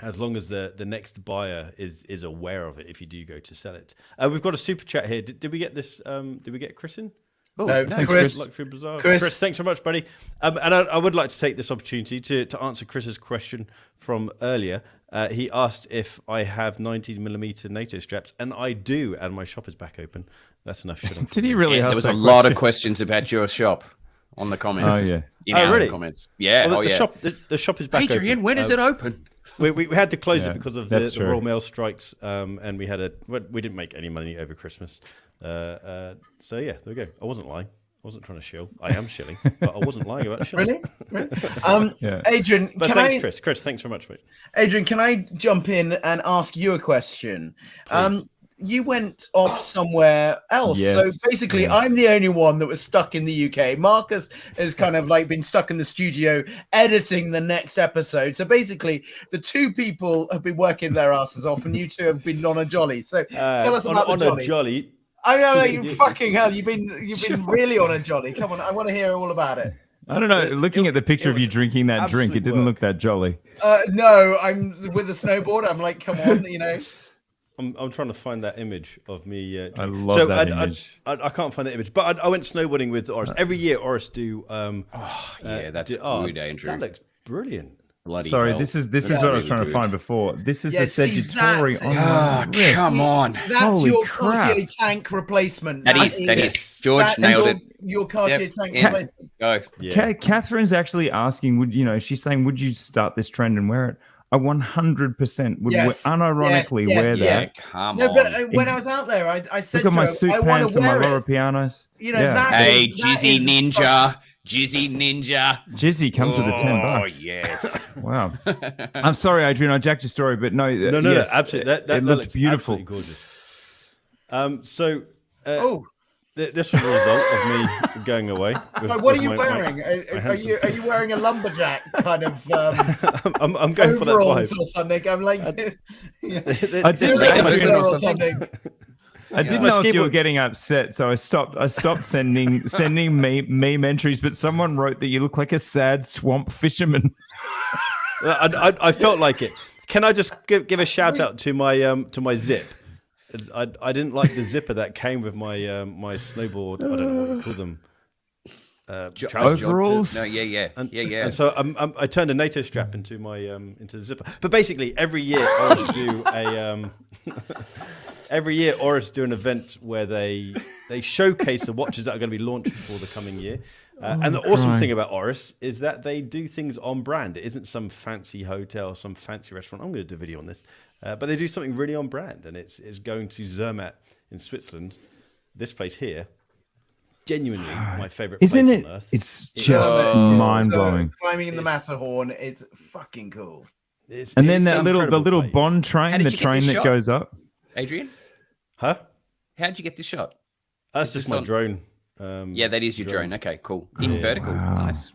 Speaker 1: as long as the next buyer is aware of it if you do go to sell it. We've got a super chat here. Did we get this? Did we get Chris in?
Speaker 2: Oh, no, Chris.
Speaker 1: Luxury Bazaar. Chris, thanks very much, buddy. And I would like to take this opportunity to answer Chris's question from earlier. He asked if I have 19mm NATO straps, and I do, and my shop is back open. That's enough shit.
Speaker 4: Did he really ask
Speaker 3: There was
Speaker 4: that
Speaker 3: a lot of questions about your shop on the comments.
Speaker 4: Oh, yeah.
Speaker 3: Really? Comments. Yeah.
Speaker 1: Well, the shop is back
Speaker 3: Adrian,
Speaker 1: open.
Speaker 3: when is it open?
Speaker 1: We had to close it because of the
Speaker 4: true.
Speaker 1: Royal Mail strikes, and we didn't make any money over Christmas. So yeah, there we go. I wasn't lying. I wasn't trying to shill. I am shilling, but I wasn't lying about shilling.
Speaker 2: Really? Adrian,
Speaker 1: but thanks, Chris. Chris, thanks very much, mate.
Speaker 2: Adrian, can I jump in and ask you a question? You went off somewhere else.
Speaker 4: Yes.
Speaker 2: So basically, I'm the only one that was stuck in the UK. Marcus has kind of like been stuck in the studio editing the next episode. So basically, the two people have been working their asses off, and you two have been on a jolly. So tell us about the jolly. I know, you fucking hell. You've been really on a jolly. Come on, I want to hear all about it.
Speaker 4: I don't know. Looking at the picture of you drinking that drink, it didn't look that jolly.
Speaker 2: No, I'm with a snowboard. I'm like, come on, you know.
Speaker 1: I'm trying to find that image of me.
Speaker 4: I love that image.
Speaker 1: I can't find that image, but I went snowboarding with Oris. Every year, Oris do.
Speaker 3: That's good, Andrew.
Speaker 1: That looks brilliant.
Speaker 4: Sorry, this is what I was trying to find before. This is the Sagittari on the wrist.
Speaker 3: Come on.
Speaker 2: That's your Cartier tank replacement.
Speaker 3: That is. George nailed it.
Speaker 2: Your Cartier tank replacement.
Speaker 3: Go.
Speaker 4: Yeah. Catherine's actually asking, she's saying, would you start this trend and wear it? I 100% would unironically wear that.
Speaker 3: Yeah, come on.
Speaker 2: But when I was out there, I said
Speaker 4: look at my suit pants and my lower pianos.
Speaker 2: You know, that
Speaker 3: hey, Jizzy Ninja. Jizzy Ninja.
Speaker 4: Jizzy comes with a $10.
Speaker 3: Oh, yes.
Speaker 4: Wow. I'm sorry, Adrian, I jacked your story, but no, yes,
Speaker 1: absolutely. That
Speaker 4: looks
Speaker 1: beautiful. Gorgeous. This was a result of me going away.
Speaker 2: What are you wearing? Are you wearing a lumberjack kind of
Speaker 1: I'm going for that vibe.
Speaker 2: or something? I'm like,
Speaker 4: I didn't know if you were getting upset, so I stopped sending meme entries, but someone wrote that you look like a sad swamp fisherman.
Speaker 1: I felt like it. Can I just give a shout out to my zip? I didn't like the zipper that came with my my snowboard. I don't know what you call them.
Speaker 4: Overalls?
Speaker 3: No, yeah.
Speaker 1: And so I turned a NATO strap into my into the zipper. But basically, every year Oris do Oris do an event where they showcase the watches that are going to be launched for the coming year. And the awesome thing about Oris is that they do things on brand. It isn't some fancy hotel, some fancy restaurant. I'm going to do a video on this. But they do something really on brand. And it's going to Zermatt in Switzerland. This place here, genuinely my favorite place on earth.
Speaker 4: It's just mind-blowing.
Speaker 2: Climbing in the Matterhorn, it's fucking cool.
Speaker 4: And then that little Bond train, the train that goes up.
Speaker 3: Adrian?
Speaker 1: Huh?
Speaker 3: How'd you get this shot?
Speaker 1: That's just my drone.
Speaker 3: That is your drone. Okay, cool. In vertical.
Speaker 4: Wow.
Speaker 3: Nice.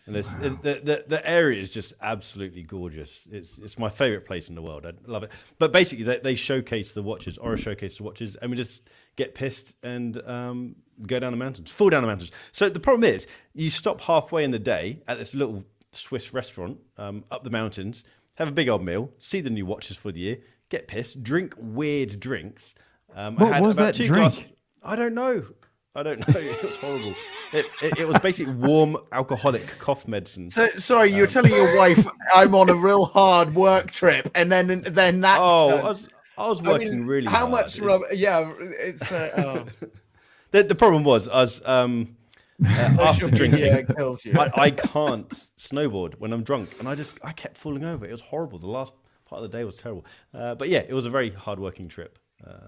Speaker 1: And the area is just absolutely gorgeous. It's my favorite place in the world. I love it. But basically, they showcase the watches, or showcase the watches, and we just get pissed and go down the mountains, fall down the mountains. So the problem is, you stop halfway in the day at this little Swiss restaurant up the mountains, have a big old meal, see the new watches for the year, get pissed, drink weird drinks.
Speaker 4: What was that drink?
Speaker 1: I don't know. It was horrible. It was basically warm alcoholic cough medicine.
Speaker 2: So sorry, you're telling your wife I'm on a real hard work trip, and then that.
Speaker 1: Oh, I was working really hard.
Speaker 2: How much rubber? Yeah, it's.
Speaker 1: The problem was I was after drinking.
Speaker 2: Yeah, it kills you.
Speaker 1: I can't snowboard when I'm drunk, and I kept falling over. It was horrible. The last part of the day was terrible. But yeah, it was a very hard-working trip.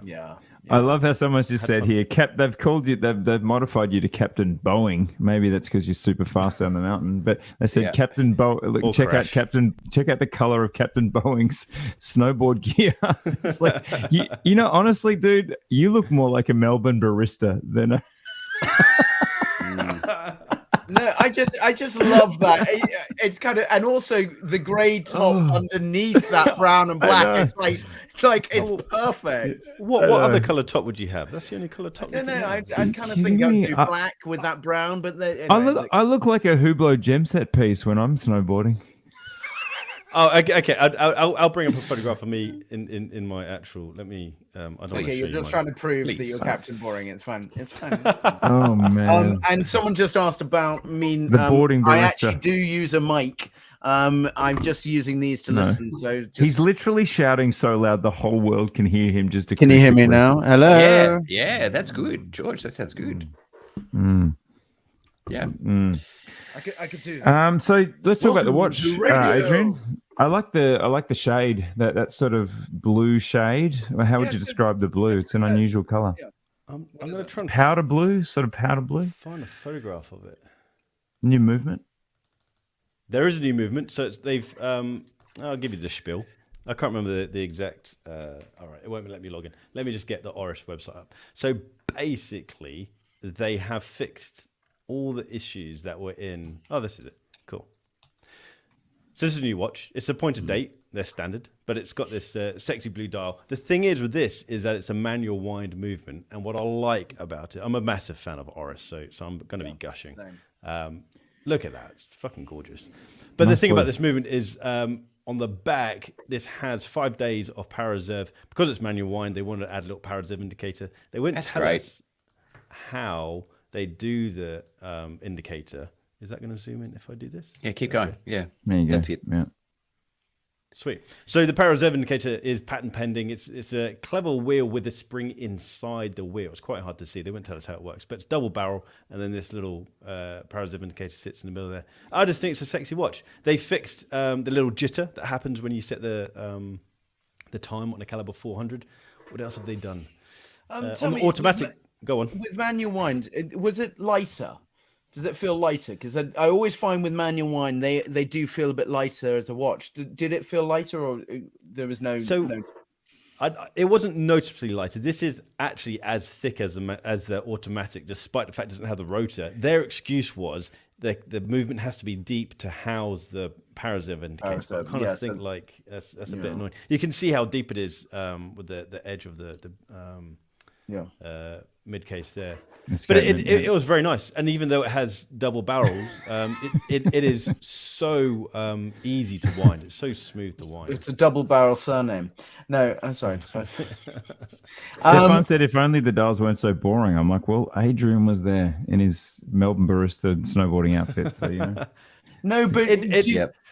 Speaker 2: Yeah.
Speaker 4: I love how someone's just said here, they've called you, they've modified you to Captain Boeing. Maybe that's because you're super fast down the mountain. But they said Captain Boeing. Check out the color of Captain Boeing's snowboard gear. It's like honestly, dude, you look more like a Melbourne barista than a.
Speaker 2: No, I just love that. It's kind of, and also the grey top underneath that brown and black. It's perfect.
Speaker 1: What other color top would you have? That's the only color top.
Speaker 2: I don't know. I kind of think I'd do black with that brown, but anyway,
Speaker 4: I look like a Hublot gem set piece when I'm snowboarding.
Speaker 1: Oh, okay. I'll bring up a photograph of me in my actual. Let me. I don't.
Speaker 2: Okay, you're just trying to prove that you're Captain Boring. It's fun. It's fun.
Speaker 4: Oh man.
Speaker 2: And someone just asked about
Speaker 4: the boarding barista.
Speaker 2: I actually do use a mic. I'm just using these to listen. So
Speaker 4: he's literally shouting so loud the whole world can hear him.
Speaker 2: Can you hear me now? Hello.
Speaker 3: Yeah, that's good, George. That sounds good. Yeah.
Speaker 2: I could do that.
Speaker 4: So let's talk about the watch, Adrian. I like the shade, that sort of blue shade. How would you describe the blue? It's an unusual color.
Speaker 2: Yeah.
Speaker 1: I'm going to try and
Speaker 4: powder blue, sort of powder blue.
Speaker 1: Find a photograph of it.
Speaker 4: New movement.
Speaker 1: There is a new movement, so they've. I'll give you the spiel. I can't remember the exact. All right, it won't let me log in. Let me just get the Oris website up. So basically, they have fixed all the issues that were in. Oh, this is it. Cool. So this is a new watch. It's a pointed date. They're standard, but it's got this sexy blue dial. The thing is with this is that it's a manual wind movement, and what I like about it, I'm a massive fan of Oris, so I'm going to be gushing. Look at that. It's fucking gorgeous. But the thing about this movement is on the back, this has 5 days of power reserve. Because it's manual wind, they wanted to add a little power reserve indicator. They wouldn't tell us how they do the indicator. Is that going to zoom in if I do this?
Speaker 3: Yeah, keep going. Yeah,
Speaker 4: there you go.
Speaker 3: That's it.
Speaker 4: Yeah.
Speaker 1: Sweet. So the power reserve indicator is patent pending. It's a clever wheel with a spring inside the wheel. It's quite hard to see. They wouldn't tell us how it works, but it's double barrel, and then this little power reserve indicator sits in the middle there. I just think it's a sexy watch. They fixed the little jitter that happens when you set the time on the caliber 400. What else have they done? On the automatic. Go on.
Speaker 2: With manual wind, was it lighter? Does it feel lighter? Because I always find with manual wind, they do feel a bit lighter as a watch. Did it feel lighter, or there was no?
Speaker 1: It wasn't noticeably lighter. This is actually as thick as the automatic, despite the fact it doesn't have the rotor. Their excuse was the movement has to be deep to house the power reserve indicator. So I kind of think that's a bit annoying. You can see how deep it is with the edge of the mid case there. But it was very nice, and even though it has double barrels, it is so easy to wind. It's so smooth to wind.
Speaker 2: It's a double barrel surname. No, I'm sorry.
Speaker 4: Stefan said if only the dials weren't so boring. I'm like, well, Adrian was there in his Melbourne barista snowboarding outfit, so you know.
Speaker 2: No, but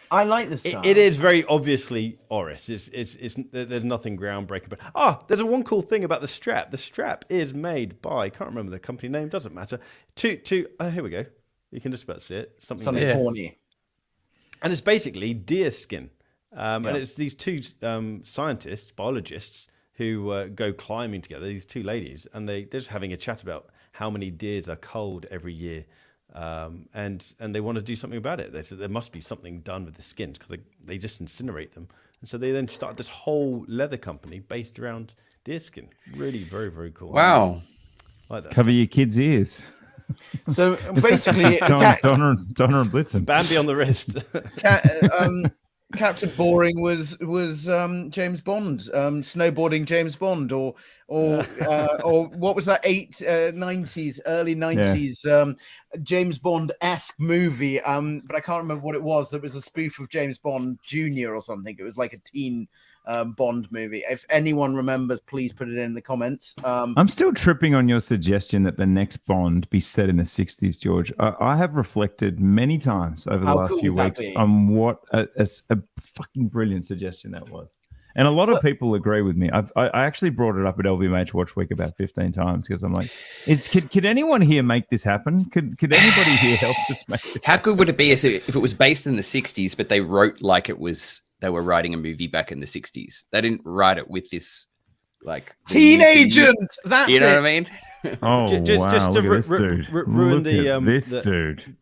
Speaker 2: I like this style.
Speaker 1: It is very obviously Oris. There's nothing groundbreaking. But there's one cool thing about the strap. The strap is made by, I can't remember the company name. Doesn't matter. Here we go. You can just about see it. Something
Speaker 2: horny.
Speaker 1: And it's basically deer skin. And it's these two scientists, biologists, who go climbing together. These two ladies, and they're just having a chat about how many deers are culled every year. And they want to do something about it. They said there must be something done with the skins because they just incinerate them. And so they then started this whole leather company based around deer skin. Really very, very cool.
Speaker 3: Wow.
Speaker 1: Like that
Speaker 4: Cover your kids' ears.
Speaker 2: So basically,
Speaker 4: Donner and Blitzen.
Speaker 1: Bambi on the wrist.
Speaker 2: Captain Boring was James Bond, snowboarding James Bond, or what was that early 90s James Bond-esque movie, but I can't remember what it was. That was a spoof of James Bond Jr. or something. It was like a teen Bond movie. If anyone remembers, please put it in the comments.
Speaker 4: I'm still tripping on your suggestion that the next Bond be set in the 60s, George. I have reflected many times over the last few weeks on what a fucking brilliant suggestion that was. And a lot of people agree with me. I actually brought it up at LVMH Watch Week about 15 times because I'm like, could anyone here make this happen? Could anybody here help us make this
Speaker 3: happen? Good would it be if it was based in the 60s, but they wrote like it was they were writing a movie back in the 60s? They didn't write it with this like
Speaker 2: Teen Agent. That's
Speaker 3: you know what I mean?
Speaker 4: Oh, just to ruin this dude.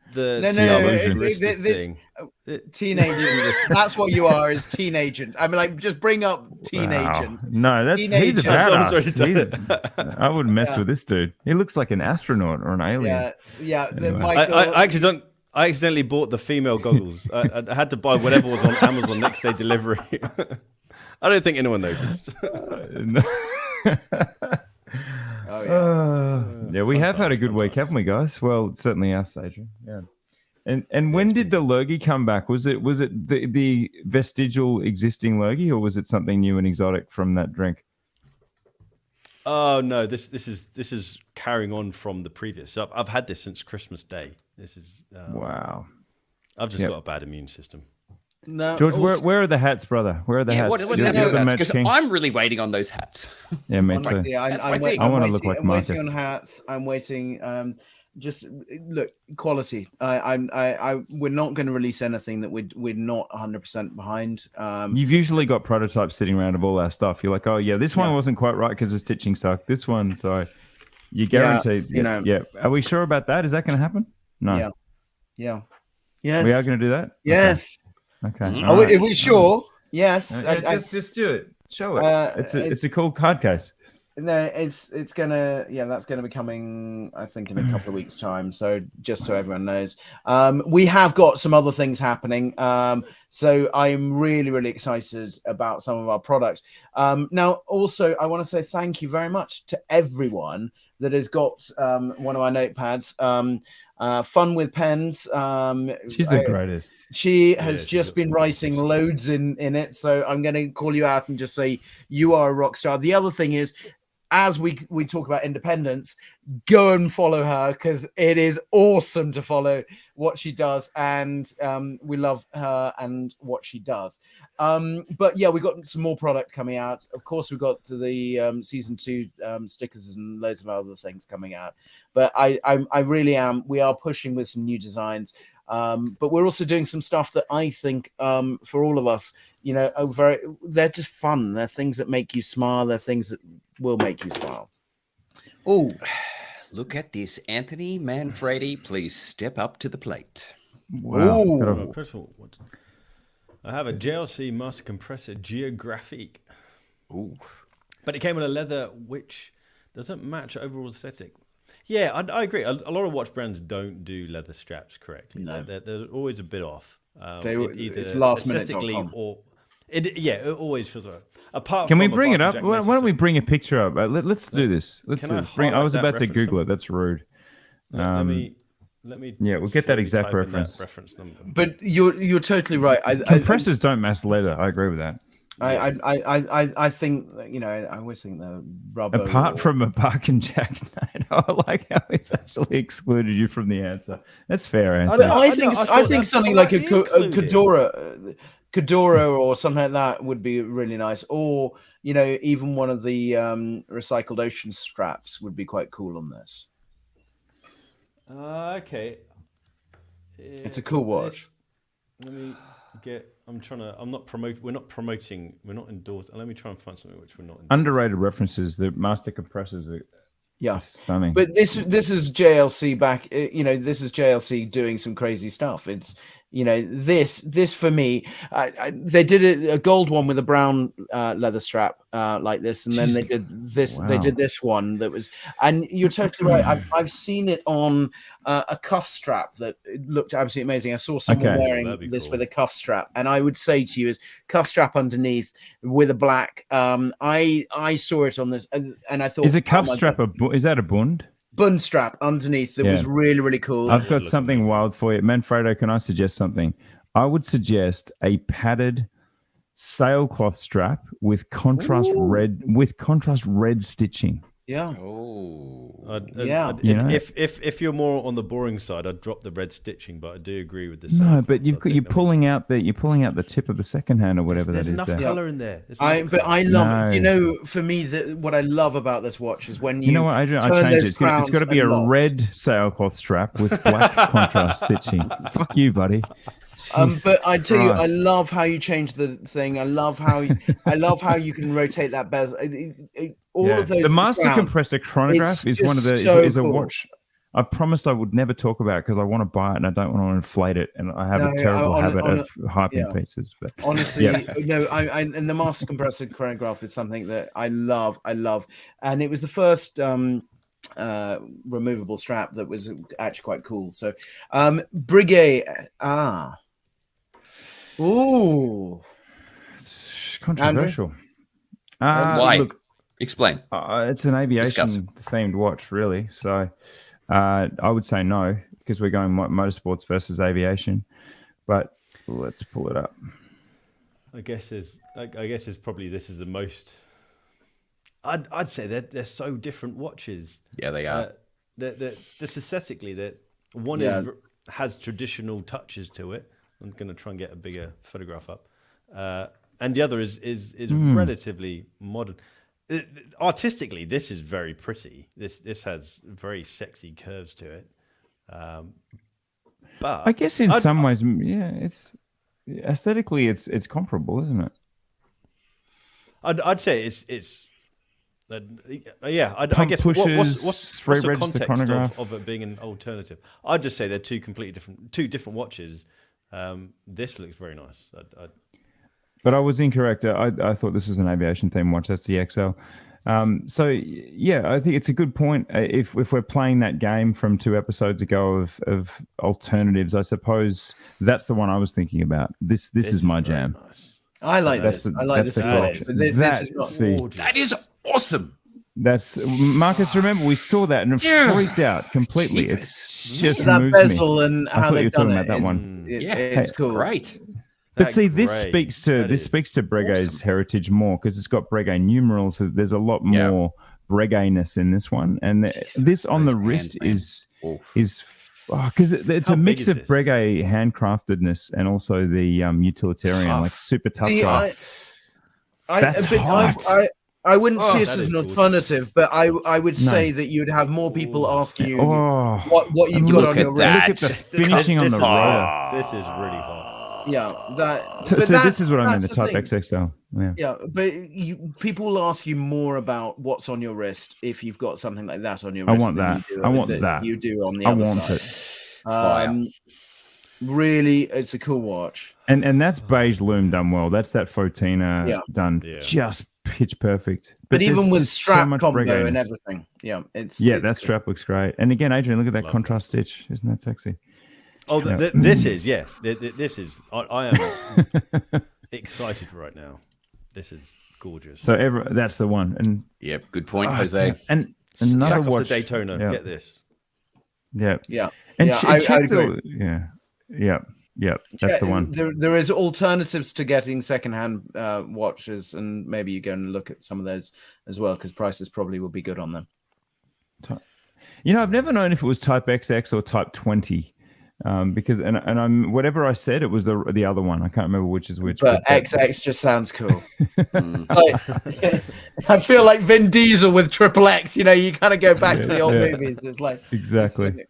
Speaker 2: Teen Agent. That's what you are, is Teen Agent. I mean, like, just bring up Teen Agent.
Speaker 4: No, he's a badass. I wouldn't mess with this dude. He looks like an astronaut or an alien.
Speaker 2: Yeah.
Speaker 4: Anyway.
Speaker 1: I actually don't. I accidentally bought the female goggles. I had to buy whatever was on Amazon next day delivery. I don't think anyone noticed.
Speaker 4: We have had a good week, haven't we, guys? Well, certainly us, Adrian. Yeah. And when did the lurgy come back? Was it the vestigial existing lurgy, or was it something new and exotic from that drink?
Speaker 1: Oh no, this is carrying on from the previous. So I've had this since Christmas Day. This is
Speaker 4: wow.
Speaker 1: I've just got a bad immune system.
Speaker 2: No,
Speaker 4: George, where are the hats, brother? Where are the hats?
Speaker 3: What's happening? Because I'm really waiting on those hats.
Speaker 4: Yeah, me too.
Speaker 2: I want to look like Marcus. I'm waiting on hats. I'm waiting. just look, quality. We're not going to release anything that we're not 100% behind.
Speaker 4: You've usually got prototypes sitting around of all our stuff. You're like, oh yeah, this one wasn't quite right because the stitching sucked. This one, so you guarantee. Yeah. Are we sure about that? Is that going to happen? No.
Speaker 2: Yeah. Yes.
Speaker 4: We are going to do that.
Speaker 2: Yes.
Speaker 4: Okay.
Speaker 2: Are we sure? Yes.
Speaker 4: Just do it. Show it. It's a cool card case.
Speaker 2: No, it's gonna that's gonna be coming, I think, in a couple of weeks' time. So just so everyone knows, we have got some other things happening. So I'm really, really excited about some of our products. Now, also, I want to say thank you very much to everyone that has got one of our notepads. Fun with Pens.
Speaker 4: She's the greatest.
Speaker 2: She has just been writing loads in it. So I'm going to call you out and just say you are a rock star. The other thing is, as we talk about independence, go and follow her, because it is awesome to follow what she does, and we love her and what she does. But yeah, we've got some more product coming out. Of course, we've got the season 2 stickers and loads of other things coming out. But I really am. We are pushing with some new designs. But we're also doing some stuff that I think for all of us, they're just fun. They're things that make you smile. They're things that will make you smile. Oh,
Speaker 3: look at this, Anthony Manfredi. Please step up to the plate.
Speaker 4: Wow.
Speaker 1: I have a JLC Master Compressor Geographique.
Speaker 3: Ooh.
Speaker 1: But it came in a leather which doesn't match overall aesthetic. Yeah, I agree. A lot of watch brands don't do leather straps correctly.
Speaker 2: No.
Speaker 1: They're always a bit off.
Speaker 2: Either
Speaker 1: it's
Speaker 2: lastminute.com.
Speaker 1: or it always feels like. Apart
Speaker 4: Can
Speaker 1: from
Speaker 4: we bring it up?
Speaker 1: Why
Speaker 4: don't we bring a picture up? Let's do this. I was about to Google it. That's rude.
Speaker 1: Let me.
Speaker 4: Yeah, we'll get that exact reference.
Speaker 1: Reference number.
Speaker 2: But you're totally right.
Speaker 4: Compressors don't match leather. I agree with that.
Speaker 2: I think, I always think the rubber.
Speaker 4: Apart from a Bark and Jack, I like how it's actually excluded you from the answer. That's fair, Anthony.
Speaker 2: I think something like a Cadora or something like that would be really nice. Or even one of the recycled ocean straps would be quite cool on this.
Speaker 1: Okay.
Speaker 2: It's a cool watch.
Speaker 1: Let me get. I'm not promoting. We're not promoting. We're not endorsing. Let me try and find something which we're not endorsing.
Speaker 4: Underrated references. The master compressors are stunning.
Speaker 2: But this is JLC back. This is JLC doing some crazy stuff. It's this for me. They did a gold one with a brown leather strap like this, and then they did this. Wow. They did this one that was. And you're totally right. I've seen it on a cuff strap that looked absolutely amazing. I saw someone wearing this with a cuff strap, and I would say to you, is cuff strap underneath with a black. I saw it on this, and I thought,
Speaker 4: is a cuff strap is that a bund?
Speaker 2: Bund strap underneath that was really, really cool.
Speaker 4: I've got something wild for you. Manfredo, can I suggest something? I would suggest a padded sailcloth strap with contrast red stitching.
Speaker 2: Yeah.
Speaker 1: If you're more on the boring side, I'd drop the red stitching, but I do agree with this.
Speaker 4: No, but you're pulling out the tip of the second hand or whatever that is.
Speaker 1: There's enough color in there.
Speaker 2: I love for me what I love about this watch is when you
Speaker 4: know what, Adrian, I changed it. It's got to be a red sailcloth strap with black contrast stitching. Fuck you, buddy.
Speaker 2: But I tell you, I love how you change the thing. I love how you can rotate that bezel. All of those.
Speaker 4: The master compressor chronograph is one of the is a watch. I promised I would never talk about it because I want to buy it and I don't want to inflate it, and I have a terrible habit of hyping pieces. But
Speaker 2: honestly, and the master compressor chronograph is something that I love, and it was the first removable strap that was actually quite cool. So, Breguet, ooh,
Speaker 4: it's controversial.
Speaker 3: Why? Look, explain.
Speaker 4: It's an aviation themed watch, really. So I would say no, because we're going motorsports versus aviation. But let's pull it up.
Speaker 1: I guess is probably this is the most. I'd say that they're so different watches.
Speaker 3: Yeah, they are.
Speaker 1: Just aesthetically, that one has traditional touches to it. I'm going to try and get a bigger photograph up, and the other is relatively modern. Artistically, this is very pretty. This has very sexy curves to it. But
Speaker 4: I guess in some ways, yeah, it's aesthetically it's comparable, isn't it?
Speaker 1: I'd say it's. I guess
Speaker 4: pushers,
Speaker 1: what's
Speaker 4: three
Speaker 1: the
Speaker 4: register
Speaker 1: context
Speaker 4: chronograph.
Speaker 1: of it being an alternative? I'd just say they're two different watches. This looks very nice.
Speaker 4: But I was incorrect. I thought this was an aviation theme watch. That's the XL. So yeah, I think it's a good point. If we're playing that game from 2 episodes ago of alternatives, I suppose that's the one I was thinking about. This is my jam.
Speaker 2: Nice. I like this. I like this.
Speaker 3: That is awesome.
Speaker 4: That's Marcus. Remember, we saw that and it freaked out completely. It's just
Speaker 2: that
Speaker 4: moved
Speaker 2: bezel
Speaker 4: me.
Speaker 2: and
Speaker 4: I
Speaker 2: how
Speaker 4: thought you were
Speaker 2: they've done
Speaker 4: talking
Speaker 2: it.
Speaker 4: about that one.
Speaker 2: It's cool.
Speaker 3: Great.
Speaker 4: But see, this speaks to Breguet's
Speaker 3: awesome.
Speaker 4: heritage more because it's got Breguet numerals. So there's a lot more Breguet-ness in this one, and this on the wrist is because it's a mix of Breguet handcraftedness and also the utilitarian, like super tough guy.
Speaker 2: I wouldn't see it as an alternative, but I would say that you'd have more people asking you what you've got on your wrist.
Speaker 4: Look at the finishing on the rotor.
Speaker 1: This is really hot.
Speaker 2: Yeah,
Speaker 4: so this is what I mean, the Type XXL.
Speaker 2: Yeah, but people will ask you more about what's on your wrist if you've got something like that on your wrist.
Speaker 4: I want that. I want that.
Speaker 2: You do on the other side. Really, it's a cool watch.
Speaker 4: And that's beige loom done well. That's that Fotina done just pitch perfect.
Speaker 2: But even with strap combo and everything. Yeah, it's
Speaker 4: that strap looks great. And again, Adrian, look at that contrast stitch. Isn't that sexy?
Speaker 1: Oh, this is this is. I am excited right now. This is gorgeous.
Speaker 4: So that's the one. And
Speaker 3: good point, Jose.
Speaker 4: And another
Speaker 1: watch.
Speaker 4: Watch
Speaker 1: The Daytona. Get this.
Speaker 4: Yeah.
Speaker 2: And
Speaker 4: I
Speaker 2: agree.
Speaker 4: That's the one.
Speaker 2: There is alternatives to getting secondhand watches, and maybe you go and look at some of those as well because prices probably will be good on them.
Speaker 4: I've never known if it was Type XX or Type 20. Because I'm whatever I said, it was the other one. I can't remember which is which.
Speaker 2: But XX just sounds cool. I feel like Vin Diesel with Triple X. You kind of go back to the old movies. It's like
Speaker 4: exactly.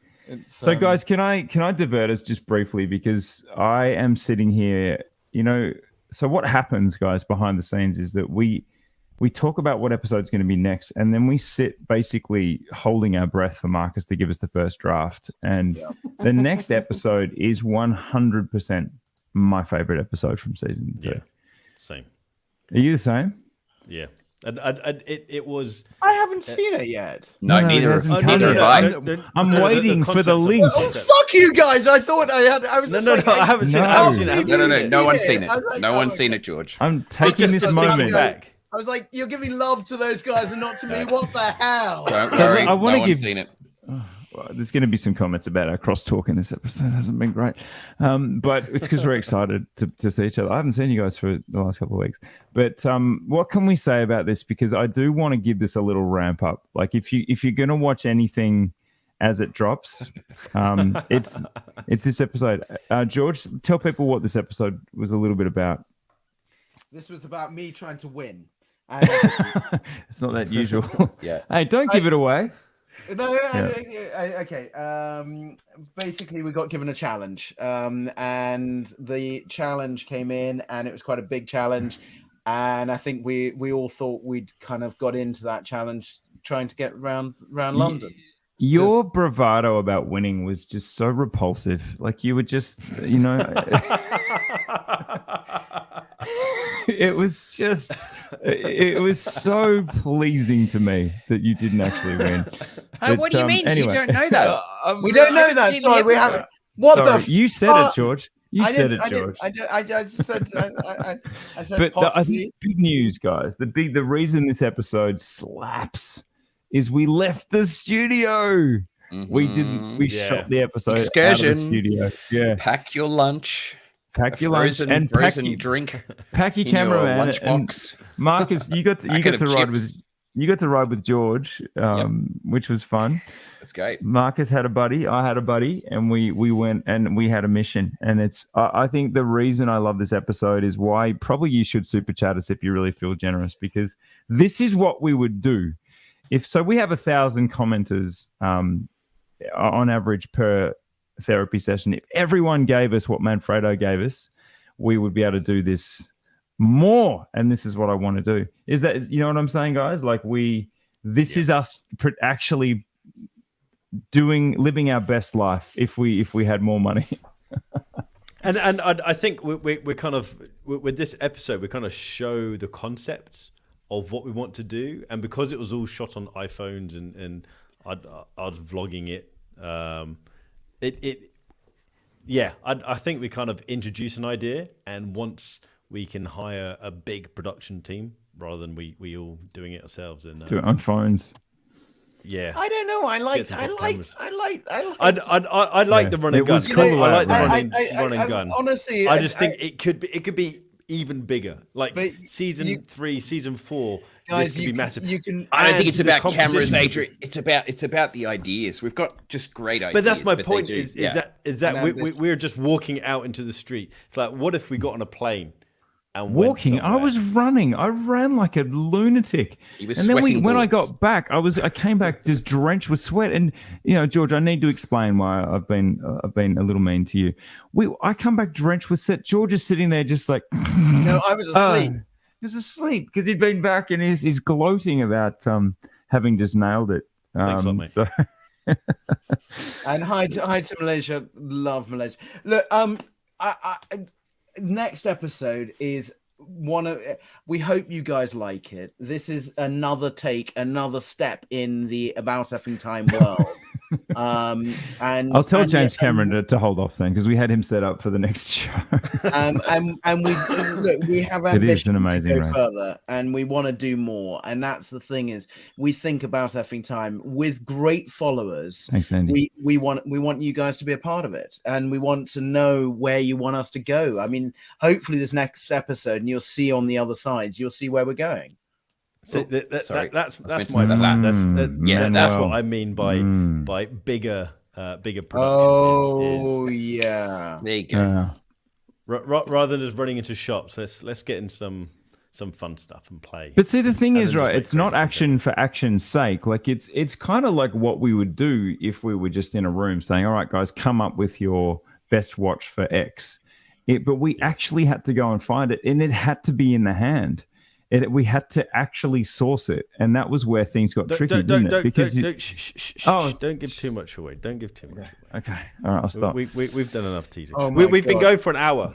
Speaker 4: So guys, can I divert us just briefly because I am sitting here. So what happens, guys, behind the scenes is that we talk about what episode's going to be next, and then we sit basically holding our breath for Marcus to give us the first draft. And the next episode is 100% my favorite episode from season 2.
Speaker 1: Yeah, same.
Speaker 4: Are you the same?
Speaker 1: Yeah. And it was.
Speaker 2: I haven't seen it yet.
Speaker 3: No, neither have I.
Speaker 4: I'm waiting for the link.
Speaker 2: Oh, fuck you guys! I thought I had. I was
Speaker 1: no, I haven't seen it.
Speaker 3: No, no one's seen it. No one's seen it, George.
Speaker 4: I'm taking this moment
Speaker 2: back. I was like, you're giving love to those guys and not to me. What the hell?
Speaker 3: Don't worry, no one's seen it.
Speaker 4: Well, there's going to be some comments about our crosstalk in this episode. It hasn't been great. But it's because we're excited to see each other. I haven't seen you guys for the last couple of weeks. But what can we say about this? Because I do want to give this a little ramp up. Like if you're going to watch anything as it drops, it's this episode. George, tell people what this episode was a little bit about.
Speaker 2: This was about me trying to win.
Speaker 4: It's not that usual.
Speaker 3: Yeah.
Speaker 4: Hey, don't give it away.
Speaker 2: No, okay. Basically, we got given a challenge, and the challenge came in, and it was quite a big challenge. And I think we all thought we'd kind of got into that challenge trying to get around London.
Speaker 4: Your bravado about winning was just so repulsive. Like you were just, it was so pleasing to me that you didn't actually win.
Speaker 3: What do you mean?
Speaker 4: Anyway.
Speaker 3: You don't know that?
Speaker 2: We don't know that. Sorry, we haven't. What
Speaker 4: Sorry,
Speaker 2: the?
Speaker 4: You said it, George. You said it, George.
Speaker 2: I just said. I said.
Speaker 4: But I think big news, guys. The reason this episode slaps is we left the studio. Mm-hmm. We didn't. We shot the episode
Speaker 3: excursion.
Speaker 4: Out of the studio. Yeah.
Speaker 3: Pack your lunch.
Speaker 4: Pack your lunch and
Speaker 3: frozen drink.
Speaker 4: Pack your camera
Speaker 3: in your lunchbox.
Speaker 4: Marcus, you got to ride with George, which was fun.
Speaker 3: That's great.
Speaker 4: Marcus had a buddy, I had a buddy, and we went and we had a mission. And it's I think the reason I love this episode is why probably you should super chat us if you really feel generous, because this is what we would do. If so, we have 1,000 commenters on average per therapy session. If everyone gave us what Manfredo gave us, we would be able to do this more. And this is what I want to do. Is that, you know what I'm saying, guys? Like this is us actually living our best life if we had more money.
Speaker 1: and I think we're kind of, with this episode, we kind of show the concepts of what we want to do. And because it was all shot on iPhones and I was vlogging it, I think we kind of introduce an idea, and once we can hire a big production team rather than we all doing it ourselves and
Speaker 4: do it on phones.
Speaker 1: Yeah,
Speaker 2: I don't know. I like the
Speaker 1: run and gun.
Speaker 4: Cool.
Speaker 1: I like the run and gun.
Speaker 2: Honestly,
Speaker 1: I just think it could be even bigger. Like season 3, season 4.
Speaker 2: Guys,
Speaker 1: this could be massive.
Speaker 3: I don't think it's about cameras, Adrian. It's about the ideas. We've got just great ideas.
Speaker 1: But that's my point. Is that we're just walking out into the street. It's like, what if we got on a plane? And
Speaker 4: walking, I was running. I ran like a lunatic. And then when I got back, I came back just drenched with sweat. And George, I need to explain why I've been a little mean to you. I come back drenched with sweat. George is sitting there just like,
Speaker 2: no, I was asleep.
Speaker 4: He was asleep because he'd been back and he's gloating about having just nailed it.
Speaker 1: Thanks a lot, mate.
Speaker 4: So...
Speaker 2: And hi to Malaysia. Love Malaysia. Look, next episode is we hope you guys like it. This is another step in the About Effing Time world. And
Speaker 4: I'll tell James Cameron to hold off then, because we had him set up for the next show.
Speaker 2: and we have ambition to go further, and we want to do more. And that's the thing, is we think About Effing Time with great followers.
Speaker 4: Thanks, Andy.
Speaker 2: We want you guys to be a part of it, and we want to know where you want us to go. I mean, hopefully this next episode, and you'll see on the other sides, you'll see where we're going.
Speaker 1: So that's my bad. That's what I mean by bigger production.
Speaker 2: Oh, yeah.
Speaker 3: There you go.
Speaker 1: Rather than just running into shops, let's get in some fun stuff and play.
Speaker 4: But see, the thing is, right, it's not action for action's sake. Like it's kind of like what we would do if we were just in a room saying, all right, guys, come up with your best watch for X. But we actually had to go and find it, and it had to be in the hand. We had to actually source it, and that was where things got tricky. Don't
Speaker 1: give too much away. Don't give too much away.
Speaker 4: Okay, all right, I'll stop.
Speaker 1: We've done enough teasing.
Speaker 2: We've
Speaker 1: been going for an hour.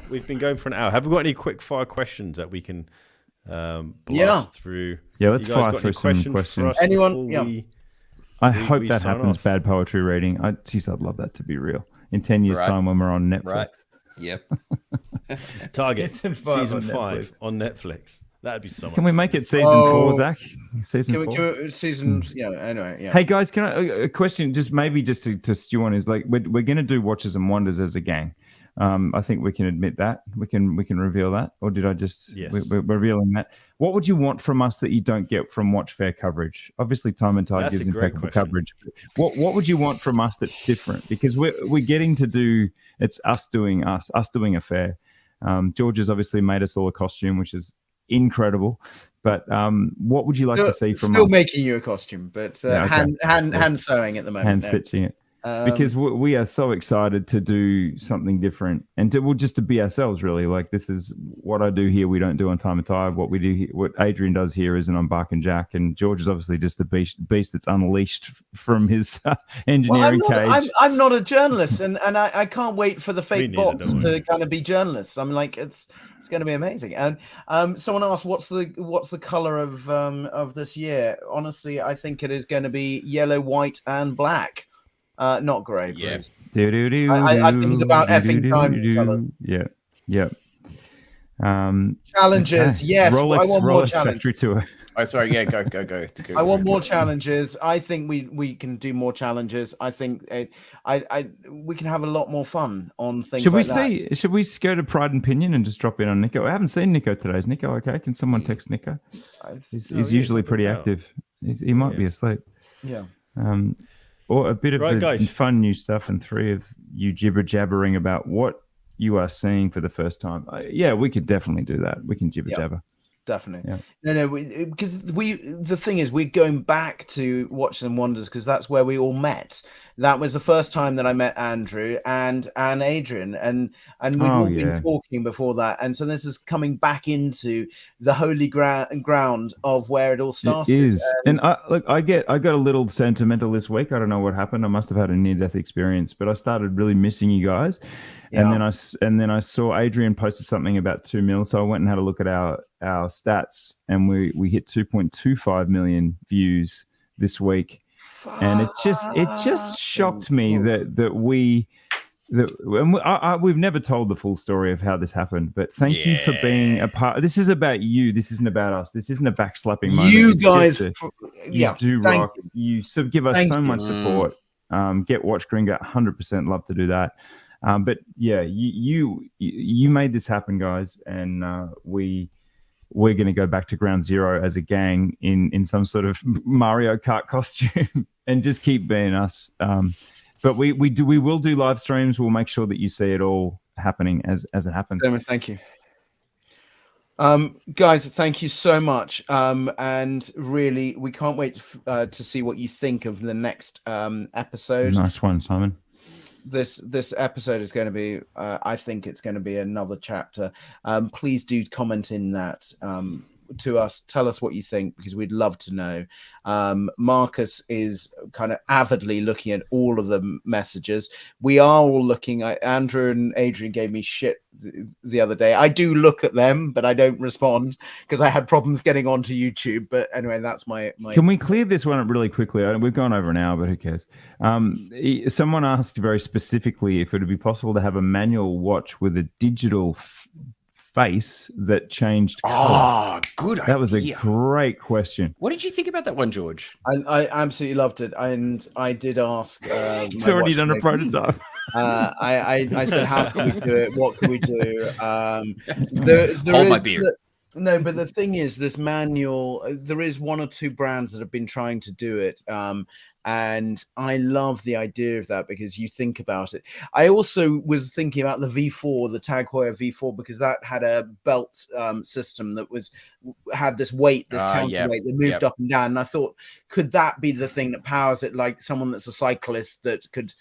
Speaker 1: Have we got any quick fire questions that we can blast through?
Speaker 4: Yeah, let's fire through some questions.
Speaker 2: Anyone? Yeah.
Speaker 4: I hope that happens. Bad poetry reading. I'd love that to be real in 10 years' time when we're on Netflix.
Speaker 3: Right. Yep.
Speaker 1: Target season 5 on Netflix. That'd be so much.
Speaker 4: Can we make it season 4, Zach? Season 4.
Speaker 2: Anyway. Yeah.
Speaker 4: Hey guys, can a question? Just to stew on is like we're going to do Watches and Wonders as a gang. I think we can admit that. We can reveal that, or did I just?
Speaker 1: Yes.
Speaker 4: We're revealing that. What would you want from us that you don't get from Watch Fair coverage? Obviously, Time and Tide gives impeccable coverage. What would you want from us that's different? Because we're getting to do. It's us doing a fair. George has obviously made us all a costume, which is incredible. But what would you like to see from us?
Speaker 2: Still making you a costume, but hand sewing at the moment.
Speaker 4: Hand stitching it. Because we are so excited to do something different and just to be ourselves, really. Like, this is what I do here. We don't do on Time and Tide. What we do here, what Adrian does here isn't on Bark and Jack. And George is obviously just the beast that's unleashed from his engineering cage.
Speaker 2: I'm not a journalist, and I can't wait for the fake bots to kind of be journalists. I'm like, it's going to be amazing. And someone asked, what's the color of this year? Honestly, I think it is going to be yellow, white, and black. Not grey.
Speaker 3: Yeah.
Speaker 2: I think it's about effing time.
Speaker 4: Yeah.
Speaker 2: Challenges.
Speaker 4: Okay.
Speaker 2: Yes.
Speaker 4: Rolex,
Speaker 2: I want more
Speaker 4: challenges. Factory tour.
Speaker 3: Oh, sorry. Yeah, go.
Speaker 2: I want more challenges. I think we can do more challenges. I think we can have a lot more fun on things. Should
Speaker 4: we go to Pride and Pinion and just drop in on Nico? I haven't seen Nico today. Is Nico okay? Can someone text Nico? He's usually pretty active. He might be asleep.
Speaker 2: Yeah.
Speaker 4: Or a bit of fun new stuff, and 3 of you jibber jabbering about what you are seeing for the first time. We could definitely do that. We can jibber jabber.
Speaker 2: definitely. Yeah. No, because the thing is, we're going back to Watches and Wonders because that's where we all met. That was the first time that I met Andrew and Adrian, and we've all been talking before that, and so this is coming back into the holy ground of where it all started.
Speaker 4: It is, and I got a little sentimental this week. I don't know what happened. I must have had a near-death experience, but I started really missing you guys. And then I saw Adrian posted something about 2 mil, so I went and had a look at our stats, and we hit 2.25 million views this week. And it just shocked me that we've never told the full story of how this happened. But thank you for being a part. This is about you. This isn't about us. This isn't a backslapping moment.
Speaker 2: You guys,
Speaker 4: you do rock. You give us so much support. Get Watch Gringo, 100% love to do that. But yeah, you made this happen, guys, and we're going to go back to ground zero as a gang in some sort of Mario Kart costume and just keep being us. But we will do live streams. We'll make sure that you see it all happening as it happens.
Speaker 2: Thank you. Guys, thank you so much. And really, we can't wait to see what you think of the next episode.
Speaker 4: Nice one, Simon.
Speaker 2: This episode is going to be I think it's going to be another chapter. Please do comment in that to us, tell us what you think, because we'd love to know. Marcus is kind of avidly looking at all of the messages. We are all looking at Andrew and Adrian gave me shit the other day. I do look at them, but I don't respond because I had problems getting onto YouTube. But anyway, that's my
Speaker 4: Can we clear this one up really quickly? We've gone over an hour, but who cares? Someone asked very specifically if it would be possible to have a manual watch with a digital face that changed color.
Speaker 3: Good idea.
Speaker 4: That was a great question.
Speaker 3: What did you think about that one, George?
Speaker 2: I absolutely loved it, and I did ask.
Speaker 4: It's already done a prototype.
Speaker 2: I said, how can we do it? What can we do?
Speaker 3: Hold my beer.
Speaker 2: No, but the thing is, this manual, there is one or two brands that have been trying to do it. And I love the idea of that because you think about it. I also was thinking about the V4, the Tag Heuer V4, because that had a belt system that had this weight, this counterweight that moved up and down. And I thought, could that be the thing that powers it? Like someone that's a cyclist that could,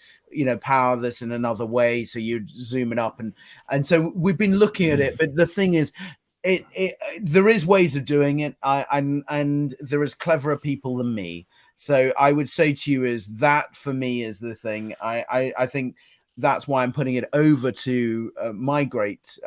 Speaker 2: power this in another way. So you zoom it up, and so we've been looking at it. But the thing is, there is ways of doing it, and there is cleverer people than me. So I would say to you is that for me is the thing. I think that's why I'm putting it over to my great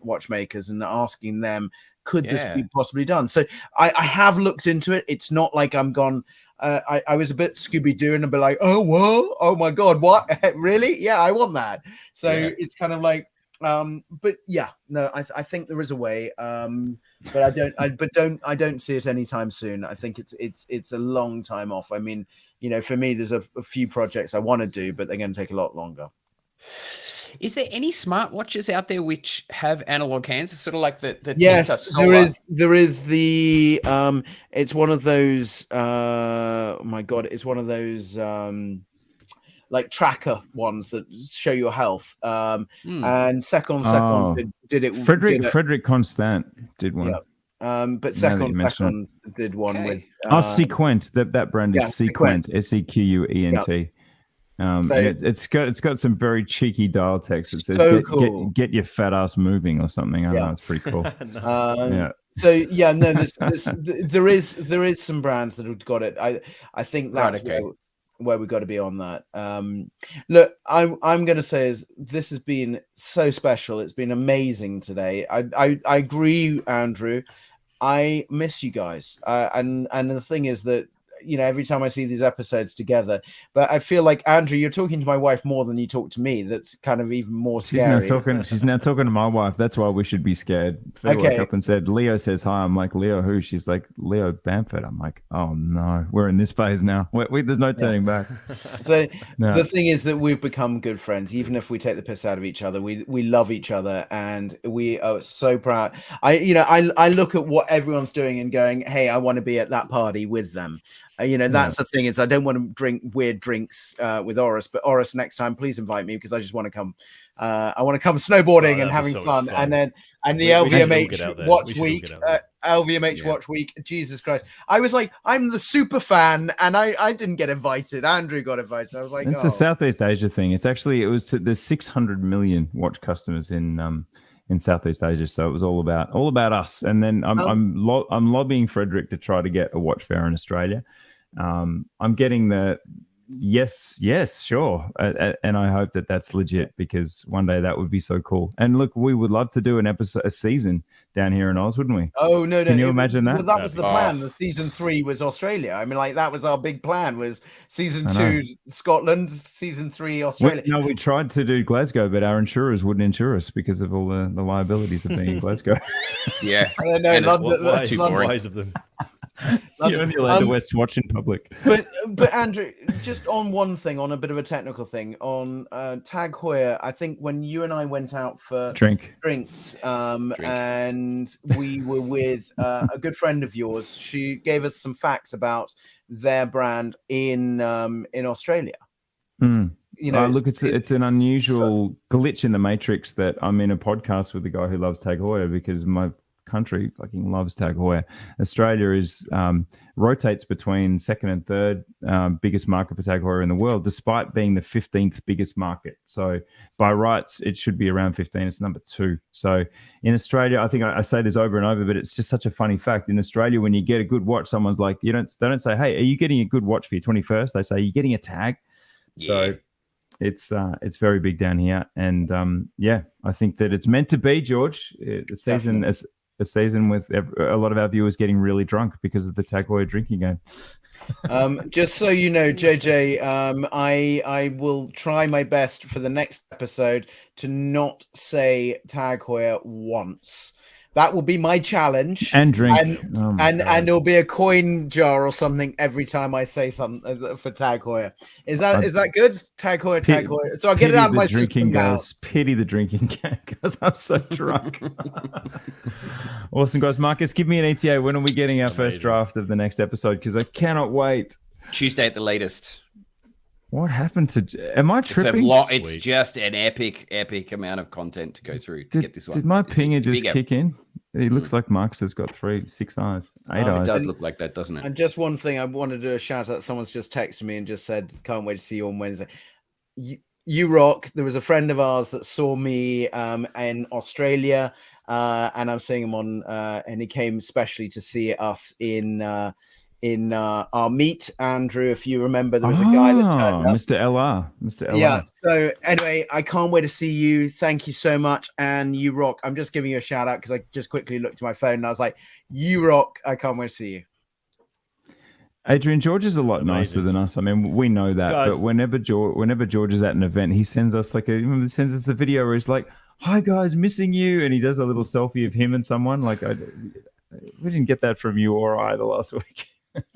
Speaker 2: watchmakers and asking them, could this be possibly done? So I have looked into it. It's not like I'm gone. I was a bit Scooby-Doo and a bit like, oh, whoa, oh my God, what? Really? Yeah, I want that. So it's kind of like, but yeah, no, I think there is a way. But I don't see it anytime soon. I think it's a long time off. I mean, for me, there's a few projects I want to do, but they're going to take a lot longer.
Speaker 3: Is there any smartwatches out there which have analog hands? It's sort of like the
Speaker 2: yes, there is the it's one of those oh my God, it's one of those like tracker ones that show your health. And Second did it.
Speaker 4: Frederic Constant did one.
Speaker 2: Yeah. But Second did one with
Speaker 4: Sequent. That brand is Sequent. Sequent. So it's got some very cheeky dial text. It says
Speaker 2: cool.
Speaker 4: get your fat ass moving or something. I don't know, it's pretty cool.
Speaker 2: So yeah, no, there is some brands that have got it. I think that's where we've got to be on that. Look, I'm going to say is this has been so special. It's been amazing today. I agree, Andrew. I miss you guys. And the thing is that, every time I see these episodes together, but I feel like, Andrew, you're talking to my wife more than you talk to me. That's kind of even more scary.
Speaker 4: She's now talking to my wife. That's why we should be scared. Faye woke up and said, Leo says hi. I'm like, Leo who? She's like, Leo Bamford. I'm like, oh no, we're in this phase now. There's no turning back.
Speaker 2: So the thing is that we've become good friends. Even if we take the piss out of each other, we love each other, and we are so proud. I look at what everyone's doing and going, hey, I want to be at that party with them. That's the thing is I don't want to drink weird drinks with Oris, but Oris, next time, please invite me because I just want to come. I want to come snowboarding and having fun. And then the LVMH Watch Week. LVMH Watch Week. Jesus Christ. I was like, I'm the super fan, and I didn't get invited. Andrew got invited. I was like,
Speaker 4: it's a Southeast Asia thing. It's actually, there's 600 million watch customers in Southeast Asia. So it was all about us. And then I'm lobbying Frederick to try to get a watch fair in Australia. I'm getting the yes, sure. And I hope that that's legit, because one day that would be so cool. And look, we would love to do a season down here in Oz, wouldn't we?
Speaker 2: Oh, no.
Speaker 4: Can you imagine that?
Speaker 2: Well, that was the plan. The season 3 was Australia. I mean, like, that was our big plan, was season 2 Scotland, season 3 Australia.
Speaker 4: We tried to do Glasgow, but our insurers wouldn't insure us because of all the liabilities of being in Glasgow.
Speaker 3: Yeah.
Speaker 2: I don't know. London,
Speaker 3: too boring
Speaker 1: of them.
Speaker 4: You only allowed the West watch in public.
Speaker 2: But Andrew, just on one thing, on a bit of a technical thing, on Tag Heuer, I think when you and I went out for drinks, and we were with a good friend of yours, she gave us some facts about their brand in Australia.
Speaker 4: You know, look, it's an unusual glitch in the matrix that I'm in a podcast with a guy who loves Tag Heuer, because my country fucking loves Tag Heuer. Australia is rotates between second and third biggest market for Tag Heuer in the world, despite being the 15th biggest market. So by rights, it should be around 15. It's number 2. So in Australia, I think I say this over and over, but it's just such a funny fact. In Australia, when you get a good watch, someone's like, they don't say, hey, are you getting a good watch for your 21st? They say, are you getting a tag?
Speaker 3: Yeah.
Speaker 4: So it's very big down here. And I think that it's meant to be, George. The season is a season with a lot of our viewers getting really drunk because of the Tag Heuer drinking game.
Speaker 2: Just so you know, JJ, I will try my best for the next episode to not say Tag Heuer once. That will be my challenge.
Speaker 4: And drink.
Speaker 2: And there'll be a coin jar or something every time I say something for Tag Heuer. Is that good? Tag Heuer. So I'll get it out of my system now.
Speaker 4: Pity the drinking game, because I'm so drunk. Awesome, guys. Marcus, give me an ETA. When are we getting our first draft of the next episode? Because I cannot wait.
Speaker 3: Tuesday at the latest.
Speaker 4: What happened to? Am I tripping?
Speaker 3: It's just an epic amount of content to go through to get this one.
Speaker 4: Did my pinger just kick in? It looks like Marcus has got 6 eyes, 8 eyes.
Speaker 3: It does look like that, doesn't it?
Speaker 2: And just one thing, I wanted to shout out. Someone's just texted me and just said, "Can't wait to see you on Wednesday." You rock. There was a friend of ours that saw me in Australia, and I'm seeing him on, and he came especially to see us in our meet. Andrew, if you remember, there was a guy that turned up.
Speaker 4: Mr. LR.
Speaker 2: Yeah. So anyway, I can't wait to see you. Thank you so much, and you rock. I'm just giving you a shout out because I just quickly looked at my phone and I was like, "You rock." I can't wait to see you.
Speaker 4: Adrian, George is a lot nicer than us. I mean, we know that, but whenever George is at an event, he sends us he sends us the video where he's like, "Hi guys, missing you," and he does a little selfie of him and someone. Like, we didn't get that from you or I the last week.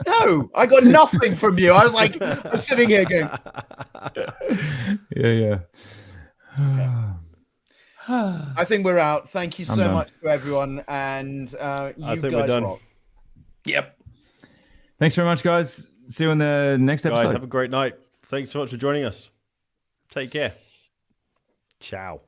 Speaker 2: No, I got nothing from you. I was like, I'm sitting here going,
Speaker 4: yeah.
Speaker 2: Okay. I think we're out. Thank you so much to everyone, and you guys rock.
Speaker 3: Yep.
Speaker 4: Thanks very much, guys. See you in the next episode.
Speaker 1: Guys, have a great night. Thanks so much for joining us. Take care. Ciao.